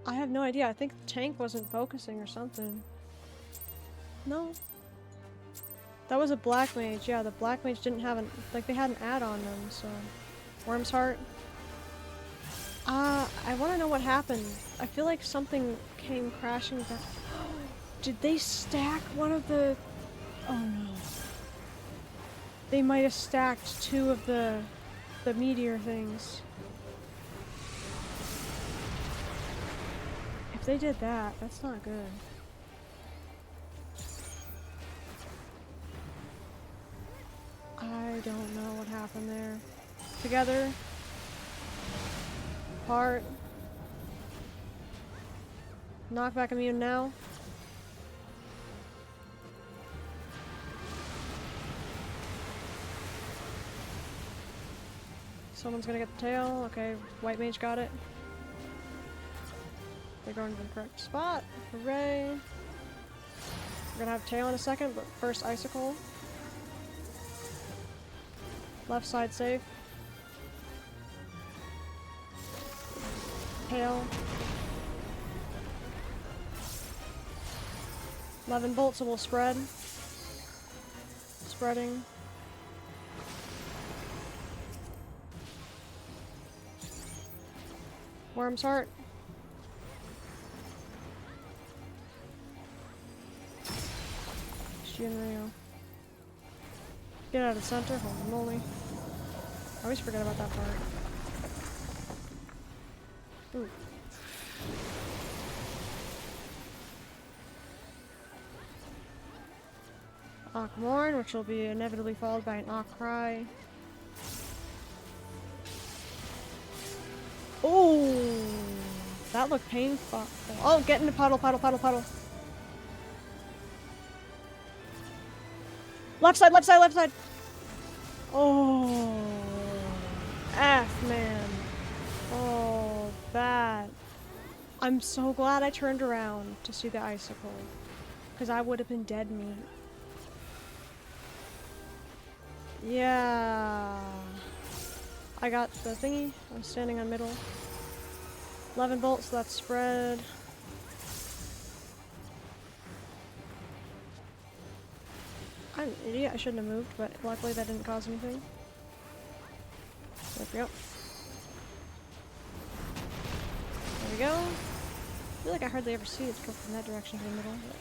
I have no idea. I think the tank wasn't focusing or something. No. That was a black mage. Yeah, the black mage didn't have an, like, they had an ad on them, so. Worm's Heart. I want to know what happened. I feel like something came crashing back. Did they stack one of the... Oh no. They might have stacked two of the meteor things. If they did that, that's not good. I don't know what happened there. Together. Apart. Knockback immune now. Someone's gonna get the tail. Okay, white mage got it. They're going to the correct spot. Hooray! We're gonna have tail in a second, but first icicle. Left side safe. Tail. 11 bolts, so we'll spread. Spreading. Worm's Heart. Shinryu. Get out of the center, holy moly. I always forget about that part. Ooh. Akmorn, which will be inevitably followed by an Akcry. Oh, that looked painful. Oh, get in the puddle, puddle, puddle, puddle. Left side, left side, left side. Oh, F, man. Oh, that. I'm so glad I turned around to see the icicle, because I would have been dead meat. Yeah. I got the thingy. I'm standing on middle. 11 bolts, so that's spread. I'm an idiot, I shouldn't have moved, but luckily that didn't cause anything. There we go. There we go. I feel like I hardly ever see it go from that direction to the middle. But...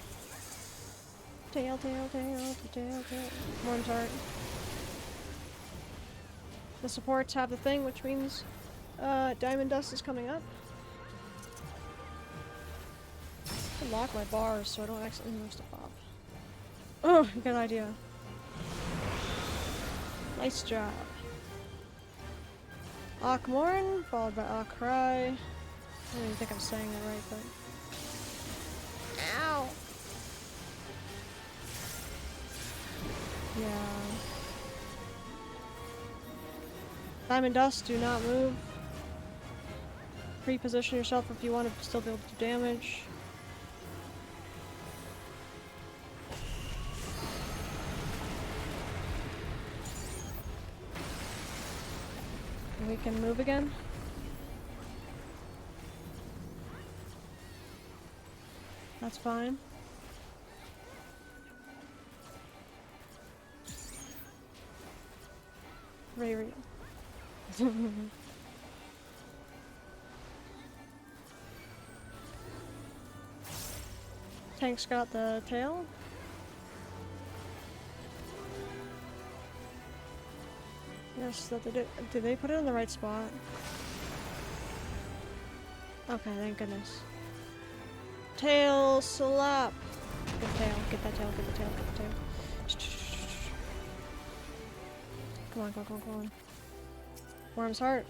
Tail, tail, tail, tail, tail. Worm's Heart. The supports have the thing, which means Diamond Dust is coming up. I lock my bars so I don't accidentally move stuff off. Oh, good idea. Nice job. Akmorn, followed by Akcry. I don't even think I'm saying that right, but... Ow! Yeah. Diamond Dust, do not move. Reposition yourself if you want to still be able to do damage. We can move again. That's fine. Ray. Tank's got the tail. Yes, that they did. Did they put it in the right spot? Okay, thank goodness. Tail slap. Get the tail. Get that tail. Get the tail. Get the tail. Come on, come on, come on, come on. Worm's Heart.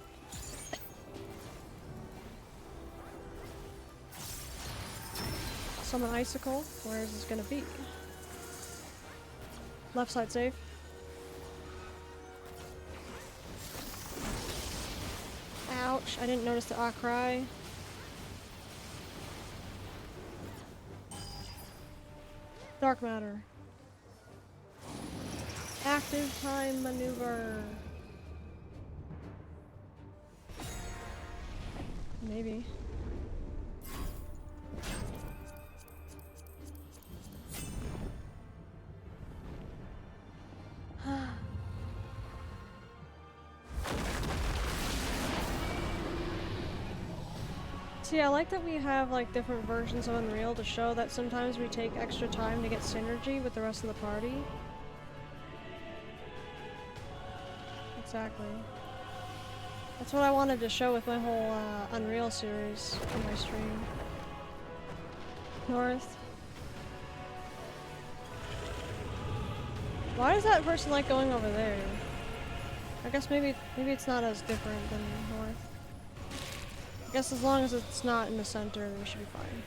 Summon Icicle. Where is this gonna be? Left side safe. Ouch, I didn't notice the Akcry. Dark matter. Active time maneuver. Maybe. See, I like that we have like different versions of Unreal to show that sometimes we take extra time to get synergy with the rest of the party. Exactly. That's what I wanted to show with my whole Unreal series on my stream. North. Why does that person like going over there? I guess maybe it's not as different than North. I guess as long as it's not in the center, then we should be fine.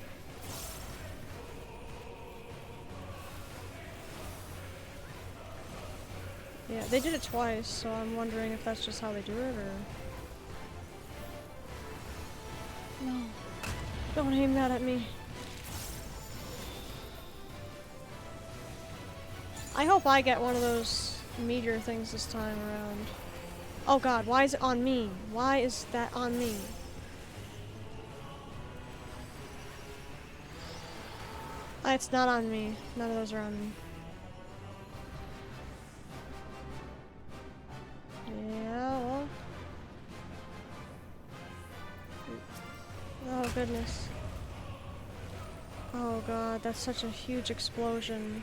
Yeah, they did it twice, so I'm wondering if that's just how they do it, or... No. Don't aim that at me. I hope I get one of those meteor things this time around. Oh god, why is it on me? Why is that on me? It's not on me. None of those are on me. Yeah, well. Oh goodness. Oh god, that's such a huge explosion.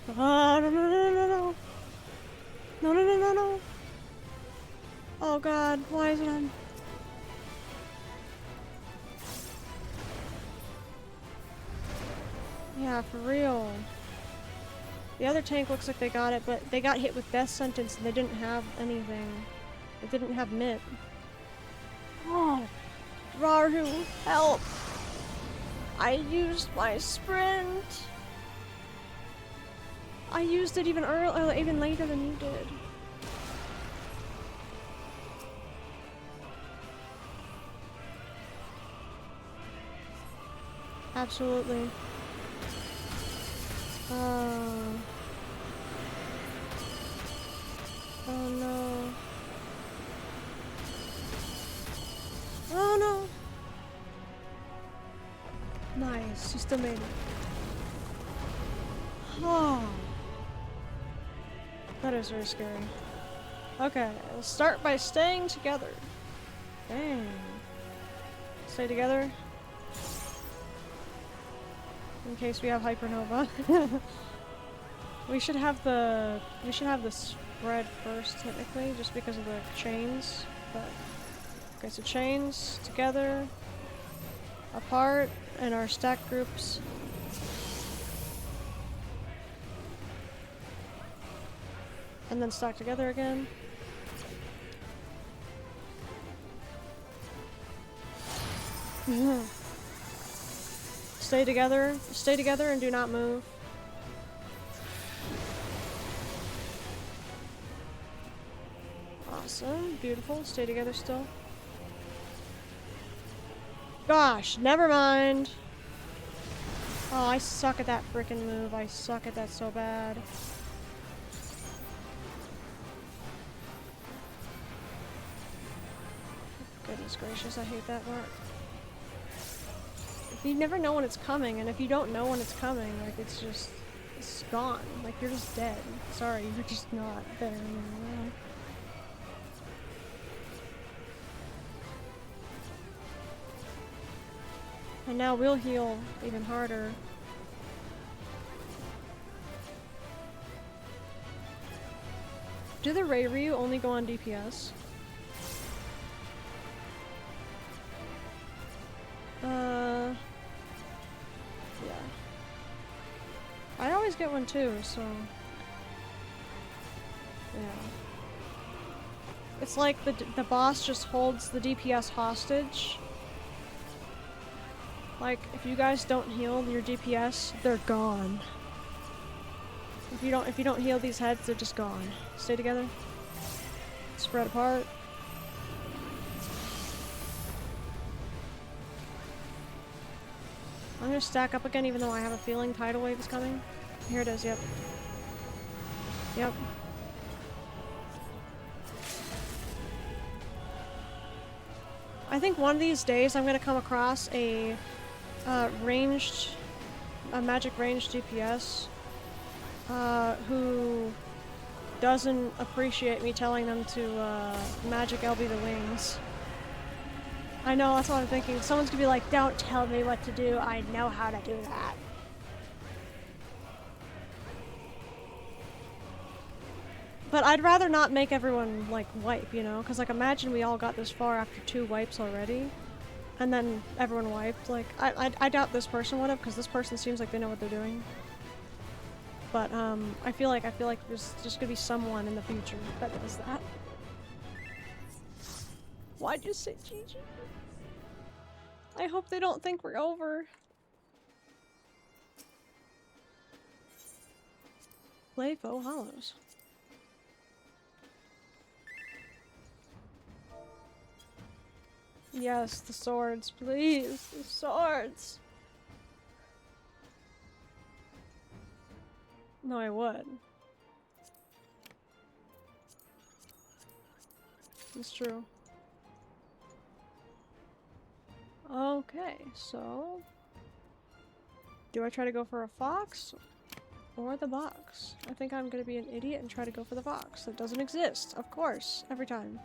Oh, no, no, no, no, no. No, no, no, no, no. Oh god, why is it on? Yeah, for real. The other tank looks like they got it, but they got hit with death sentence and they didn't have anything. They didn't have MIT. Oh, Raru, help! I used my sprint! I used it even earlier, even later than you did. Absolutely. Oh. Oh no. Oh no! Nice, you still made it. Oh. That is very scary. Okay, we'll start by staying together. Dang. Stay together. In case we have hypernova. we should have the spread first technically, just because of the chains. But okay, so chains together, apart, and our stack groups. And then stack together again. Stay together and do not move. Awesome, beautiful, stay together still. Gosh, never mind. Oh, I suck at that frickin' move, I suck at that so bad. Goodness gracious, I hate that part. You never know when it's coming, and if you don't know when it's coming, like, it's just, it's gone. Like, you're just dead. Sorry, you're just not there anymore. And now we'll heal even harder. Do the Ryu only go on DPS? Yeah. I always get one too, so... Yeah. It's like the boss just holds the DPS hostage. Like, if you guys don't heal your DPS, they're gone. If you don't heal these heads, they're just gone. Stay together. Spread apart. I'm gonna stack up again even though I have a feeling tidal wave is coming. Here it is, yep. Yep. I think one of these days I'm gonna come across a magic ranged DPS who doesn't appreciate me telling them to magic LB the wings. I know, that's what I'm thinking. Someone's gonna be like, don't tell me what to do, I know how to do that. But I'd rather not make everyone, like, wipe, you know? Because, like, imagine we all got this far after 2 wipes already, and then everyone wiped. Like, I doubt this person would have, because this person seems like they know what they're doing. But, I feel like there's just gonna be someone in the future that does that. Why'd you say GG? I hope they don't think we're over. Play Faux Hollows. Yes, the swords, please. The swords. No, I would. It's true. Okay, so... do I try to go for a fox? Or the box? I think I'm gonna be an idiot and try to go for the box. That doesn't exist, of course, every time.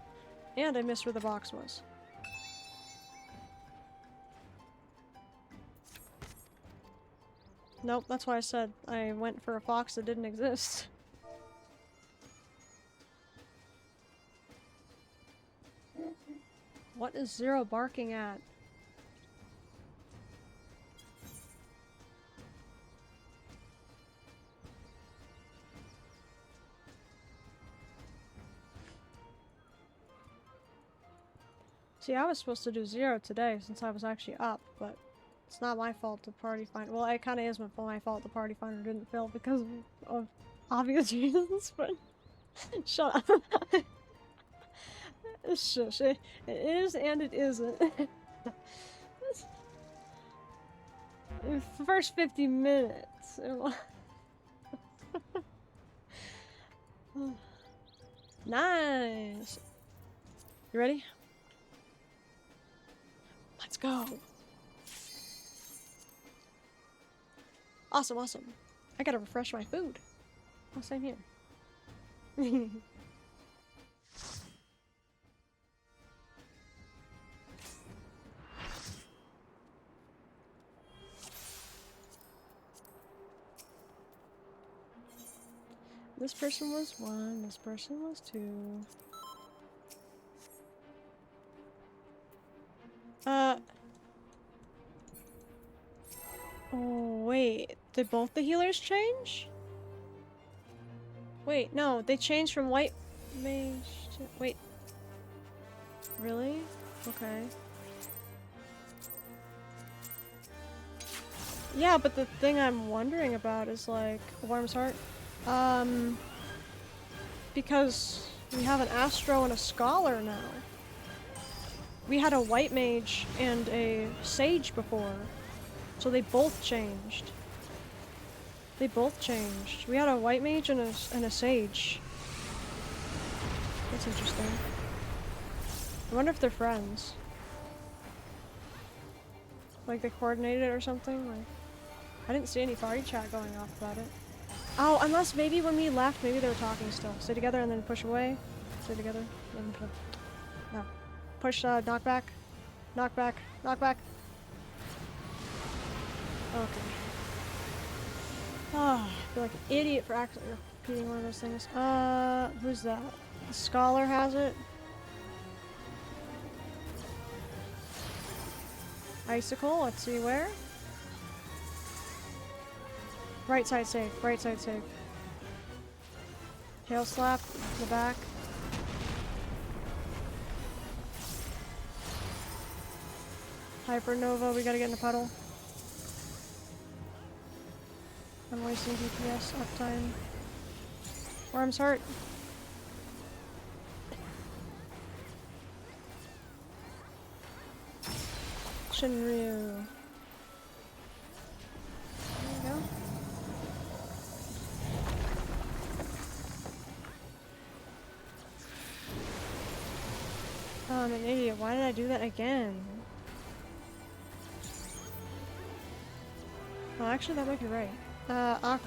And I missed where the box was. Nope, that's why I said I went for a fox that didn't exist. What is Zero barking at? See, I was supposed to do 0 today since I was actually up, but it's not my fault the party finder. Well, it kind of is my fault the party finder didn't fill because of obvious reasons, but shut up. Shush. It is and it isn't. The first 50 minutes. Nice. You ready? Let's go. Awesome, awesome. I gotta refresh my food. Oh, same here. This person was 1, this person was 2. Oh, wait. Did both the healers change? Wait, no. They changed from white mage to... wait. Really? Okay. Yeah, but the thing I'm wondering about is, like, Worm's Heart. Because we have an Astro and a Scholar now. We had a white mage and a sage before. So they both changed. They both changed. We had a white mage and a sage. That's interesting. I wonder if they're friends. Like they coordinated or something? Like, I didn't see any party chat going off about it. Oh, unless maybe when we left, maybe they were talking still. Stay together and then push away. Stay together. Then push. No. Push, knock back. Knock back. Knock back. Okay. Oh, I feel like an idiot for accidentally repeating one of those things. Who's that? The Scholar has it. Icicle, let's see where. Right side save, right side save. Tail slap, the back. Hypernova, we gotta get in the puddle. I'm wasting DPS uptime. Worm's Heart. Shinryu. I do that again? Oh, actually, that might be right.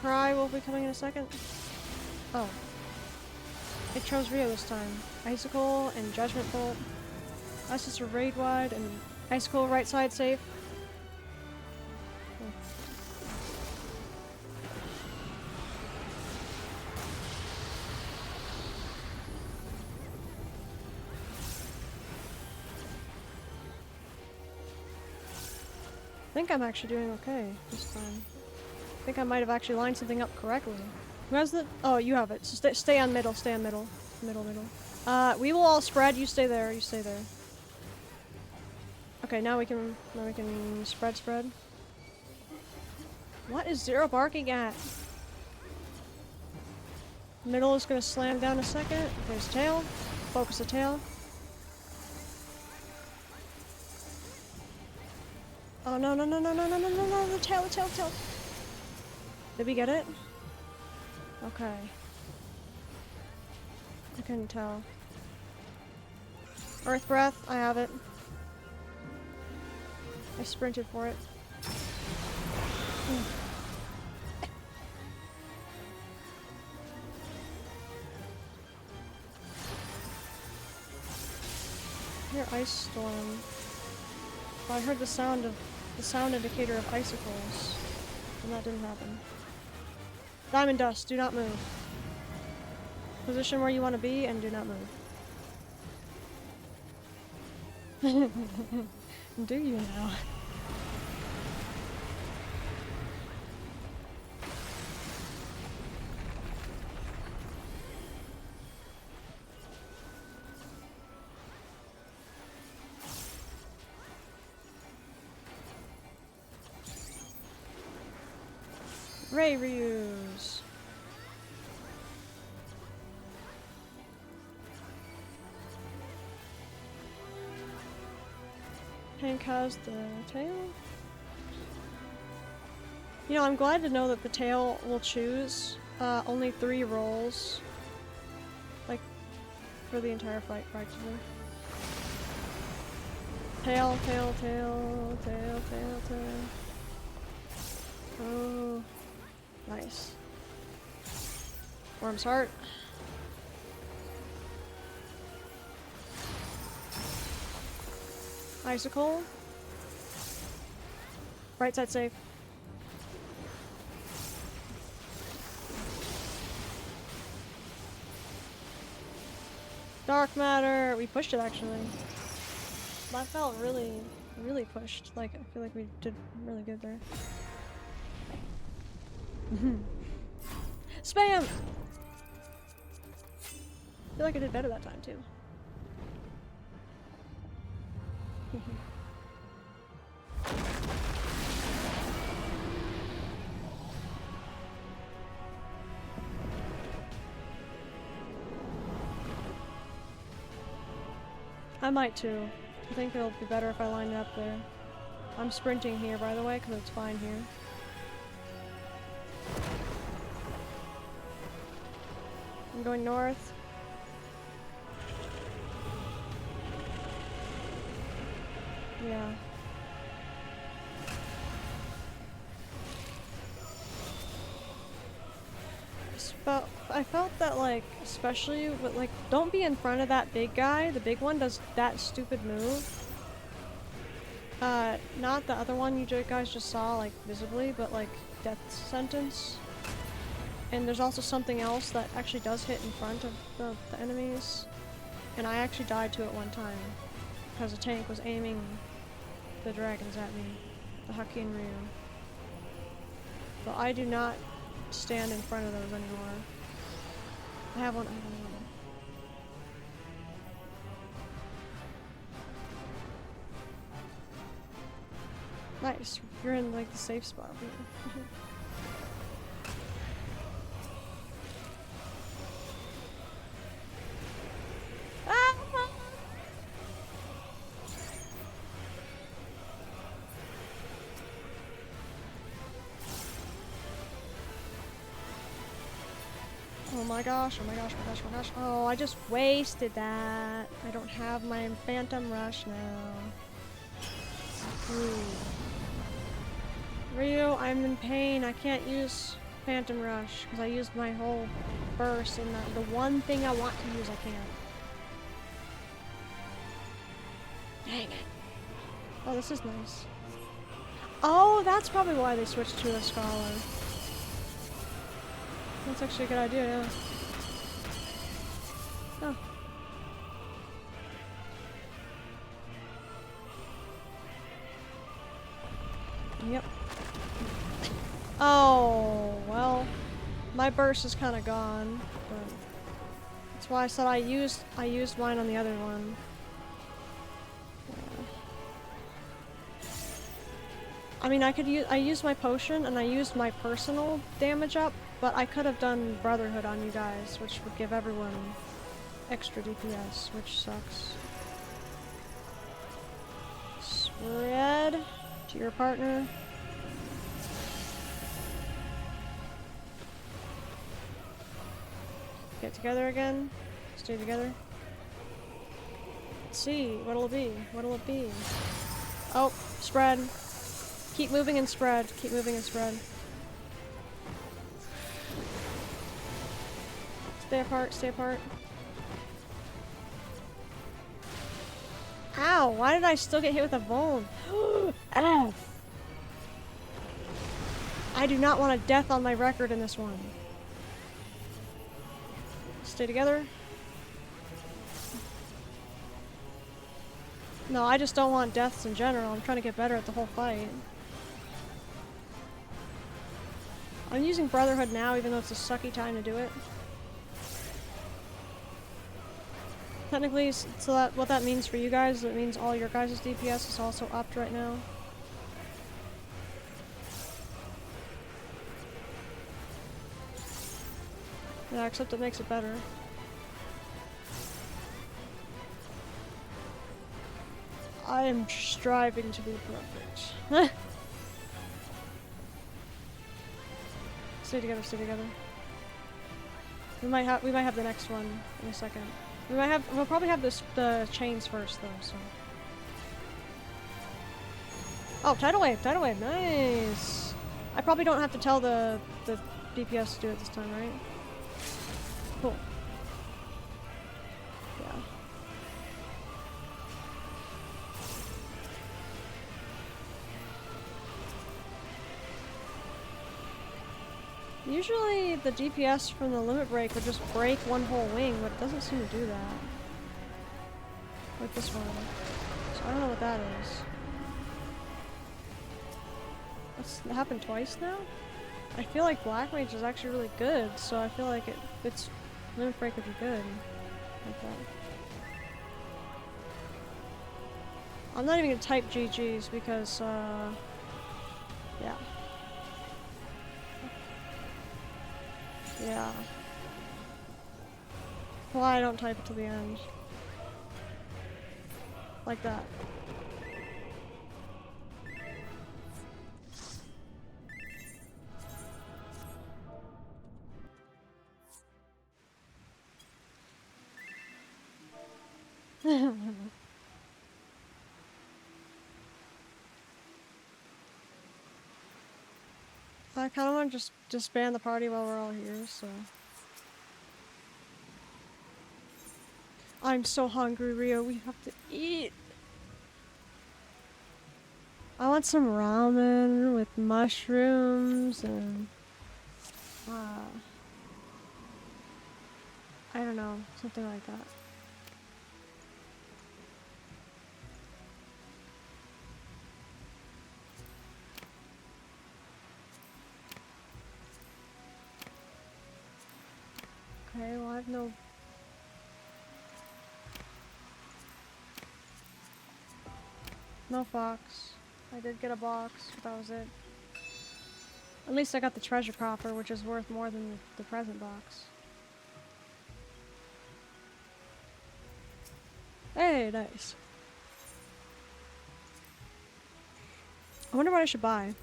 Cry will be coming in a second. Oh. It chose Rio this time. Icicle and Judgment Bolt. That's just a raid wide and Icicle right side safe. I think I'm actually doing okay this time. I think I might have actually lined something up correctly. Who has the— oh, you have it. So stay on middle, stay on middle. Middle. We will all spread, you stay there, you stay there. Okay, now we can spread. What is Zero barking at? Middle is gonna slam down a second. There's tail. Focus the tail. Oh no, the tail. Did we get it? Okay. I couldn't tell. Earth Breath, I have it. I sprinted for it. Here, Ice Storm. Oh, I heard the sound indicator of icicles, and that didn't happen. Diamond Dust, do not move. Position where you want to be and do not move. Do you now? Ray reuse. Hank has the tail. You know, I'm glad to know that the tail will choose only 3 rolls. Like, for the entire fight, practically. Tail. Oh. Nice. Worm's Heart. Icicle. Right side safe. Dark Matter! We pushed it actually. That felt really pushed. Like, I feel like we did really good there. Spam! I feel like I did better that time too. I might too. I think it'll be better if I line it up there. I'm sprinting here, by the way, because it's fine here. I'm going north. Yeah. I felt that, like, especially with, like, don't be in front of that big guy. The big one does that stupid move. Not the other one you guys just saw, like, visibly, but, like, Death Sentence. And there's also something else that actually does hit in front of the enemies. And I actually died to it one time. Because a tank was aiming the dragons at me. The Shinryu. But I do not stand in front of those anymore. I have one. Nice. You're in, like, the safe spot. Oh Oh my gosh, oh my gosh, oh my gosh, oh my gosh. Oh, I just wasted that. I don't have my Phantom Rush now. Ooh. Ryu, I'm in pain. I can't use Phantom Rush because I used my whole burst and the one thing I want to use I can't. Dang it. Oh, this is nice. Oh, that's probably why they switched to a Scholar. That's actually a good idea, yeah. Oh. Yep. Oh, well. My burst is kind of gone, but that's why I said I used mine on the other one. I mean, I used my potion and I used my personal damage up, but I could have done Brotherhood on you guys, which would give everyone extra DPS, which sucks. Spread to your partner. Get together again. Stay together. Let's see. What'll it be? What'll it be? Oh, spread. Keep moving and spread. Keep moving and spread. Stay apart, stay apart. Ow, why did I still get hit with a Vuln? F. I do not want a death on my record in this one. Stay together. No, I just don't want deaths in general. I'm trying to get better at the whole fight. I'm using Brotherhood now, even though it's a sucky time to do it. Technically, so that what that means for you guys, it means all your guys' DPS is also upped right now. Yeah, except it makes it better. I am striving to be perfect. Stay together, stay together. We might have the next one in a second. We'll probably have the chains first though, so. Oh, tidal wave, nice! I probably don't have to tell the DPS to do it this time, right? Cool. Yeah. Usually the DPS from the limit break would just break one whole wing, but it doesn't seem to do that. Like this one. So I don't know what that is. That's happened twice now? I feel like Black Mage is actually really good, so I feel like its limit break would be good. Like that. I'm not even gonna type GG's because, yeah. Yeah. Well, I don't type it to the end. Like that. I kind of want to just disband the party while we're all here, so. I'm so hungry, Rio. We have to eat. I want some ramen with mushrooms and I don't know, something like that. Okay, well I have no... No fox. I did get a box, but that was it. At least I got the treasure coffer, which is worth more than the present box. Hey, nice. I wonder what I should buy.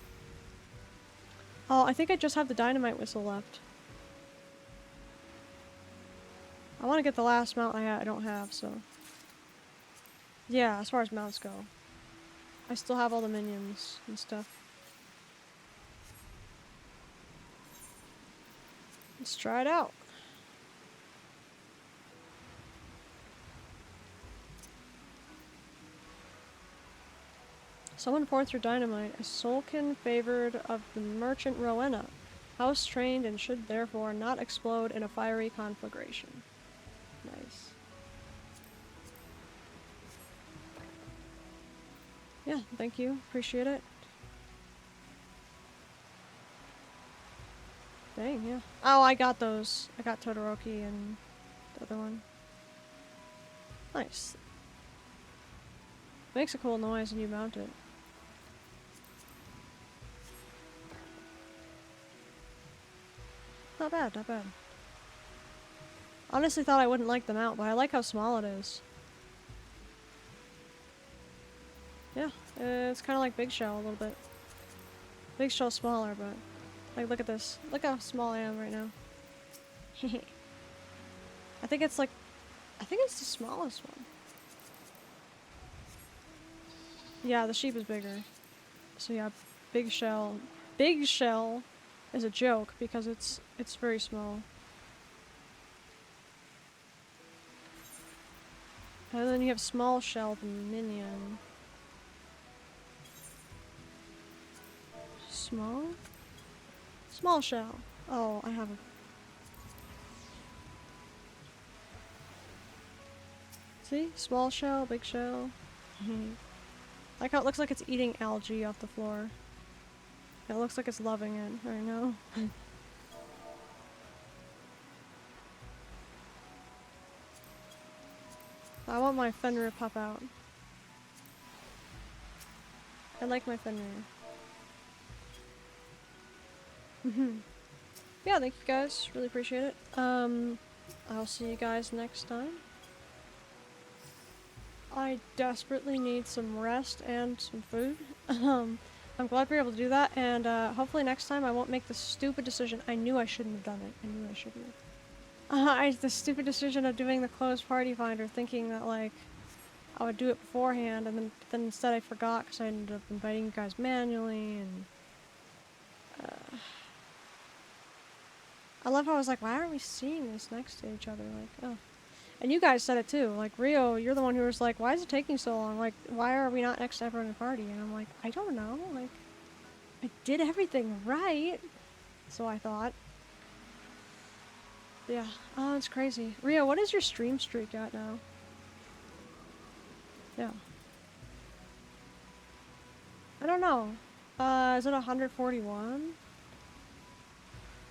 Oh, I think I just have the dynamite whistle left. I want to get the last mount I don't have, so. Yeah, as far as mounts go. I still have all the minions and stuff. Let's try it out. Someone poured through dynamite, a soulkin favored of the merchant Rowena, house trained and should therefore not explode in a fiery conflagration. Nice. Yeah, thank you. Appreciate it. Dang, yeah. Oh, I got those. I got Todoroki and the other one. Nice. Makes a cool noise when you mount it. Not bad, not bad. Honestly thought I wouldn't like the mount, but I like how small it is. Yeah, it's kind of like Big Shell a little bit. Big Shell's smaller, but... Like, look at this. Look how small I am right now. I think it's like... I think it's the smallest one. Yeah, the sheep is bigger. So yeah, Big Shell. Big Shell is a joke because it's very small. And then you have Small Shell, the minion. Small? Small Shell. Oh, I have a... See? Small Shell, Big Shell. Like how it looks like it's eating algae off the floor. It looks like it's loving it right now. I want my Fenrir to pop out. I like my Fenrir. Yeah, thank you guys. Really appreciate it. I'll see you guys next time. I desperately need some rest and some food. I'm glad we were able to do that, and hopefully next time I won't make the stupid decision. I knew I shouldn't have done it. I knew I shouldn't have. The stupid decision of doing the closed party finder, thinking that like I would do it beforehand, and then instead I forgot because I ended up inviting you guys manually, and I love how I was like, why aren't we seeing this next to each other? Like, oh. And you guys said it too. Like, Rio, you're the one who was like, why is it taking so long? Like, why are we not next to everyone in the party? And I'm like, I don't know. Like, I did everything right. So I thought. Yeah. Oh, it's crazy. Rio, what is your stream streak at now? Yeah. I don't know. Is it 141?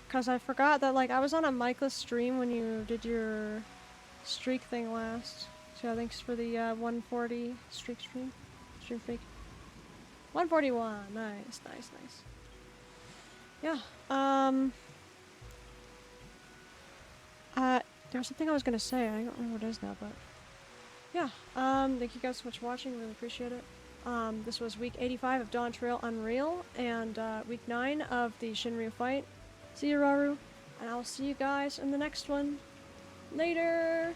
Because I forgot that, like, I was on a micless stream when you did your streak thing last. So thanks for the 140 streak stream. Stream streak. 141. Nice, nice, nice. Yeah. There was something I was gonna say. I don't remember what it is now, but yeah. Thank you guys so much for watching. Really appreciate it. This was week 85 of Dawn Trail Unreal and week 9 of the Shinryu fight. See you, Raru, and I'll see you guys in the next one. Later!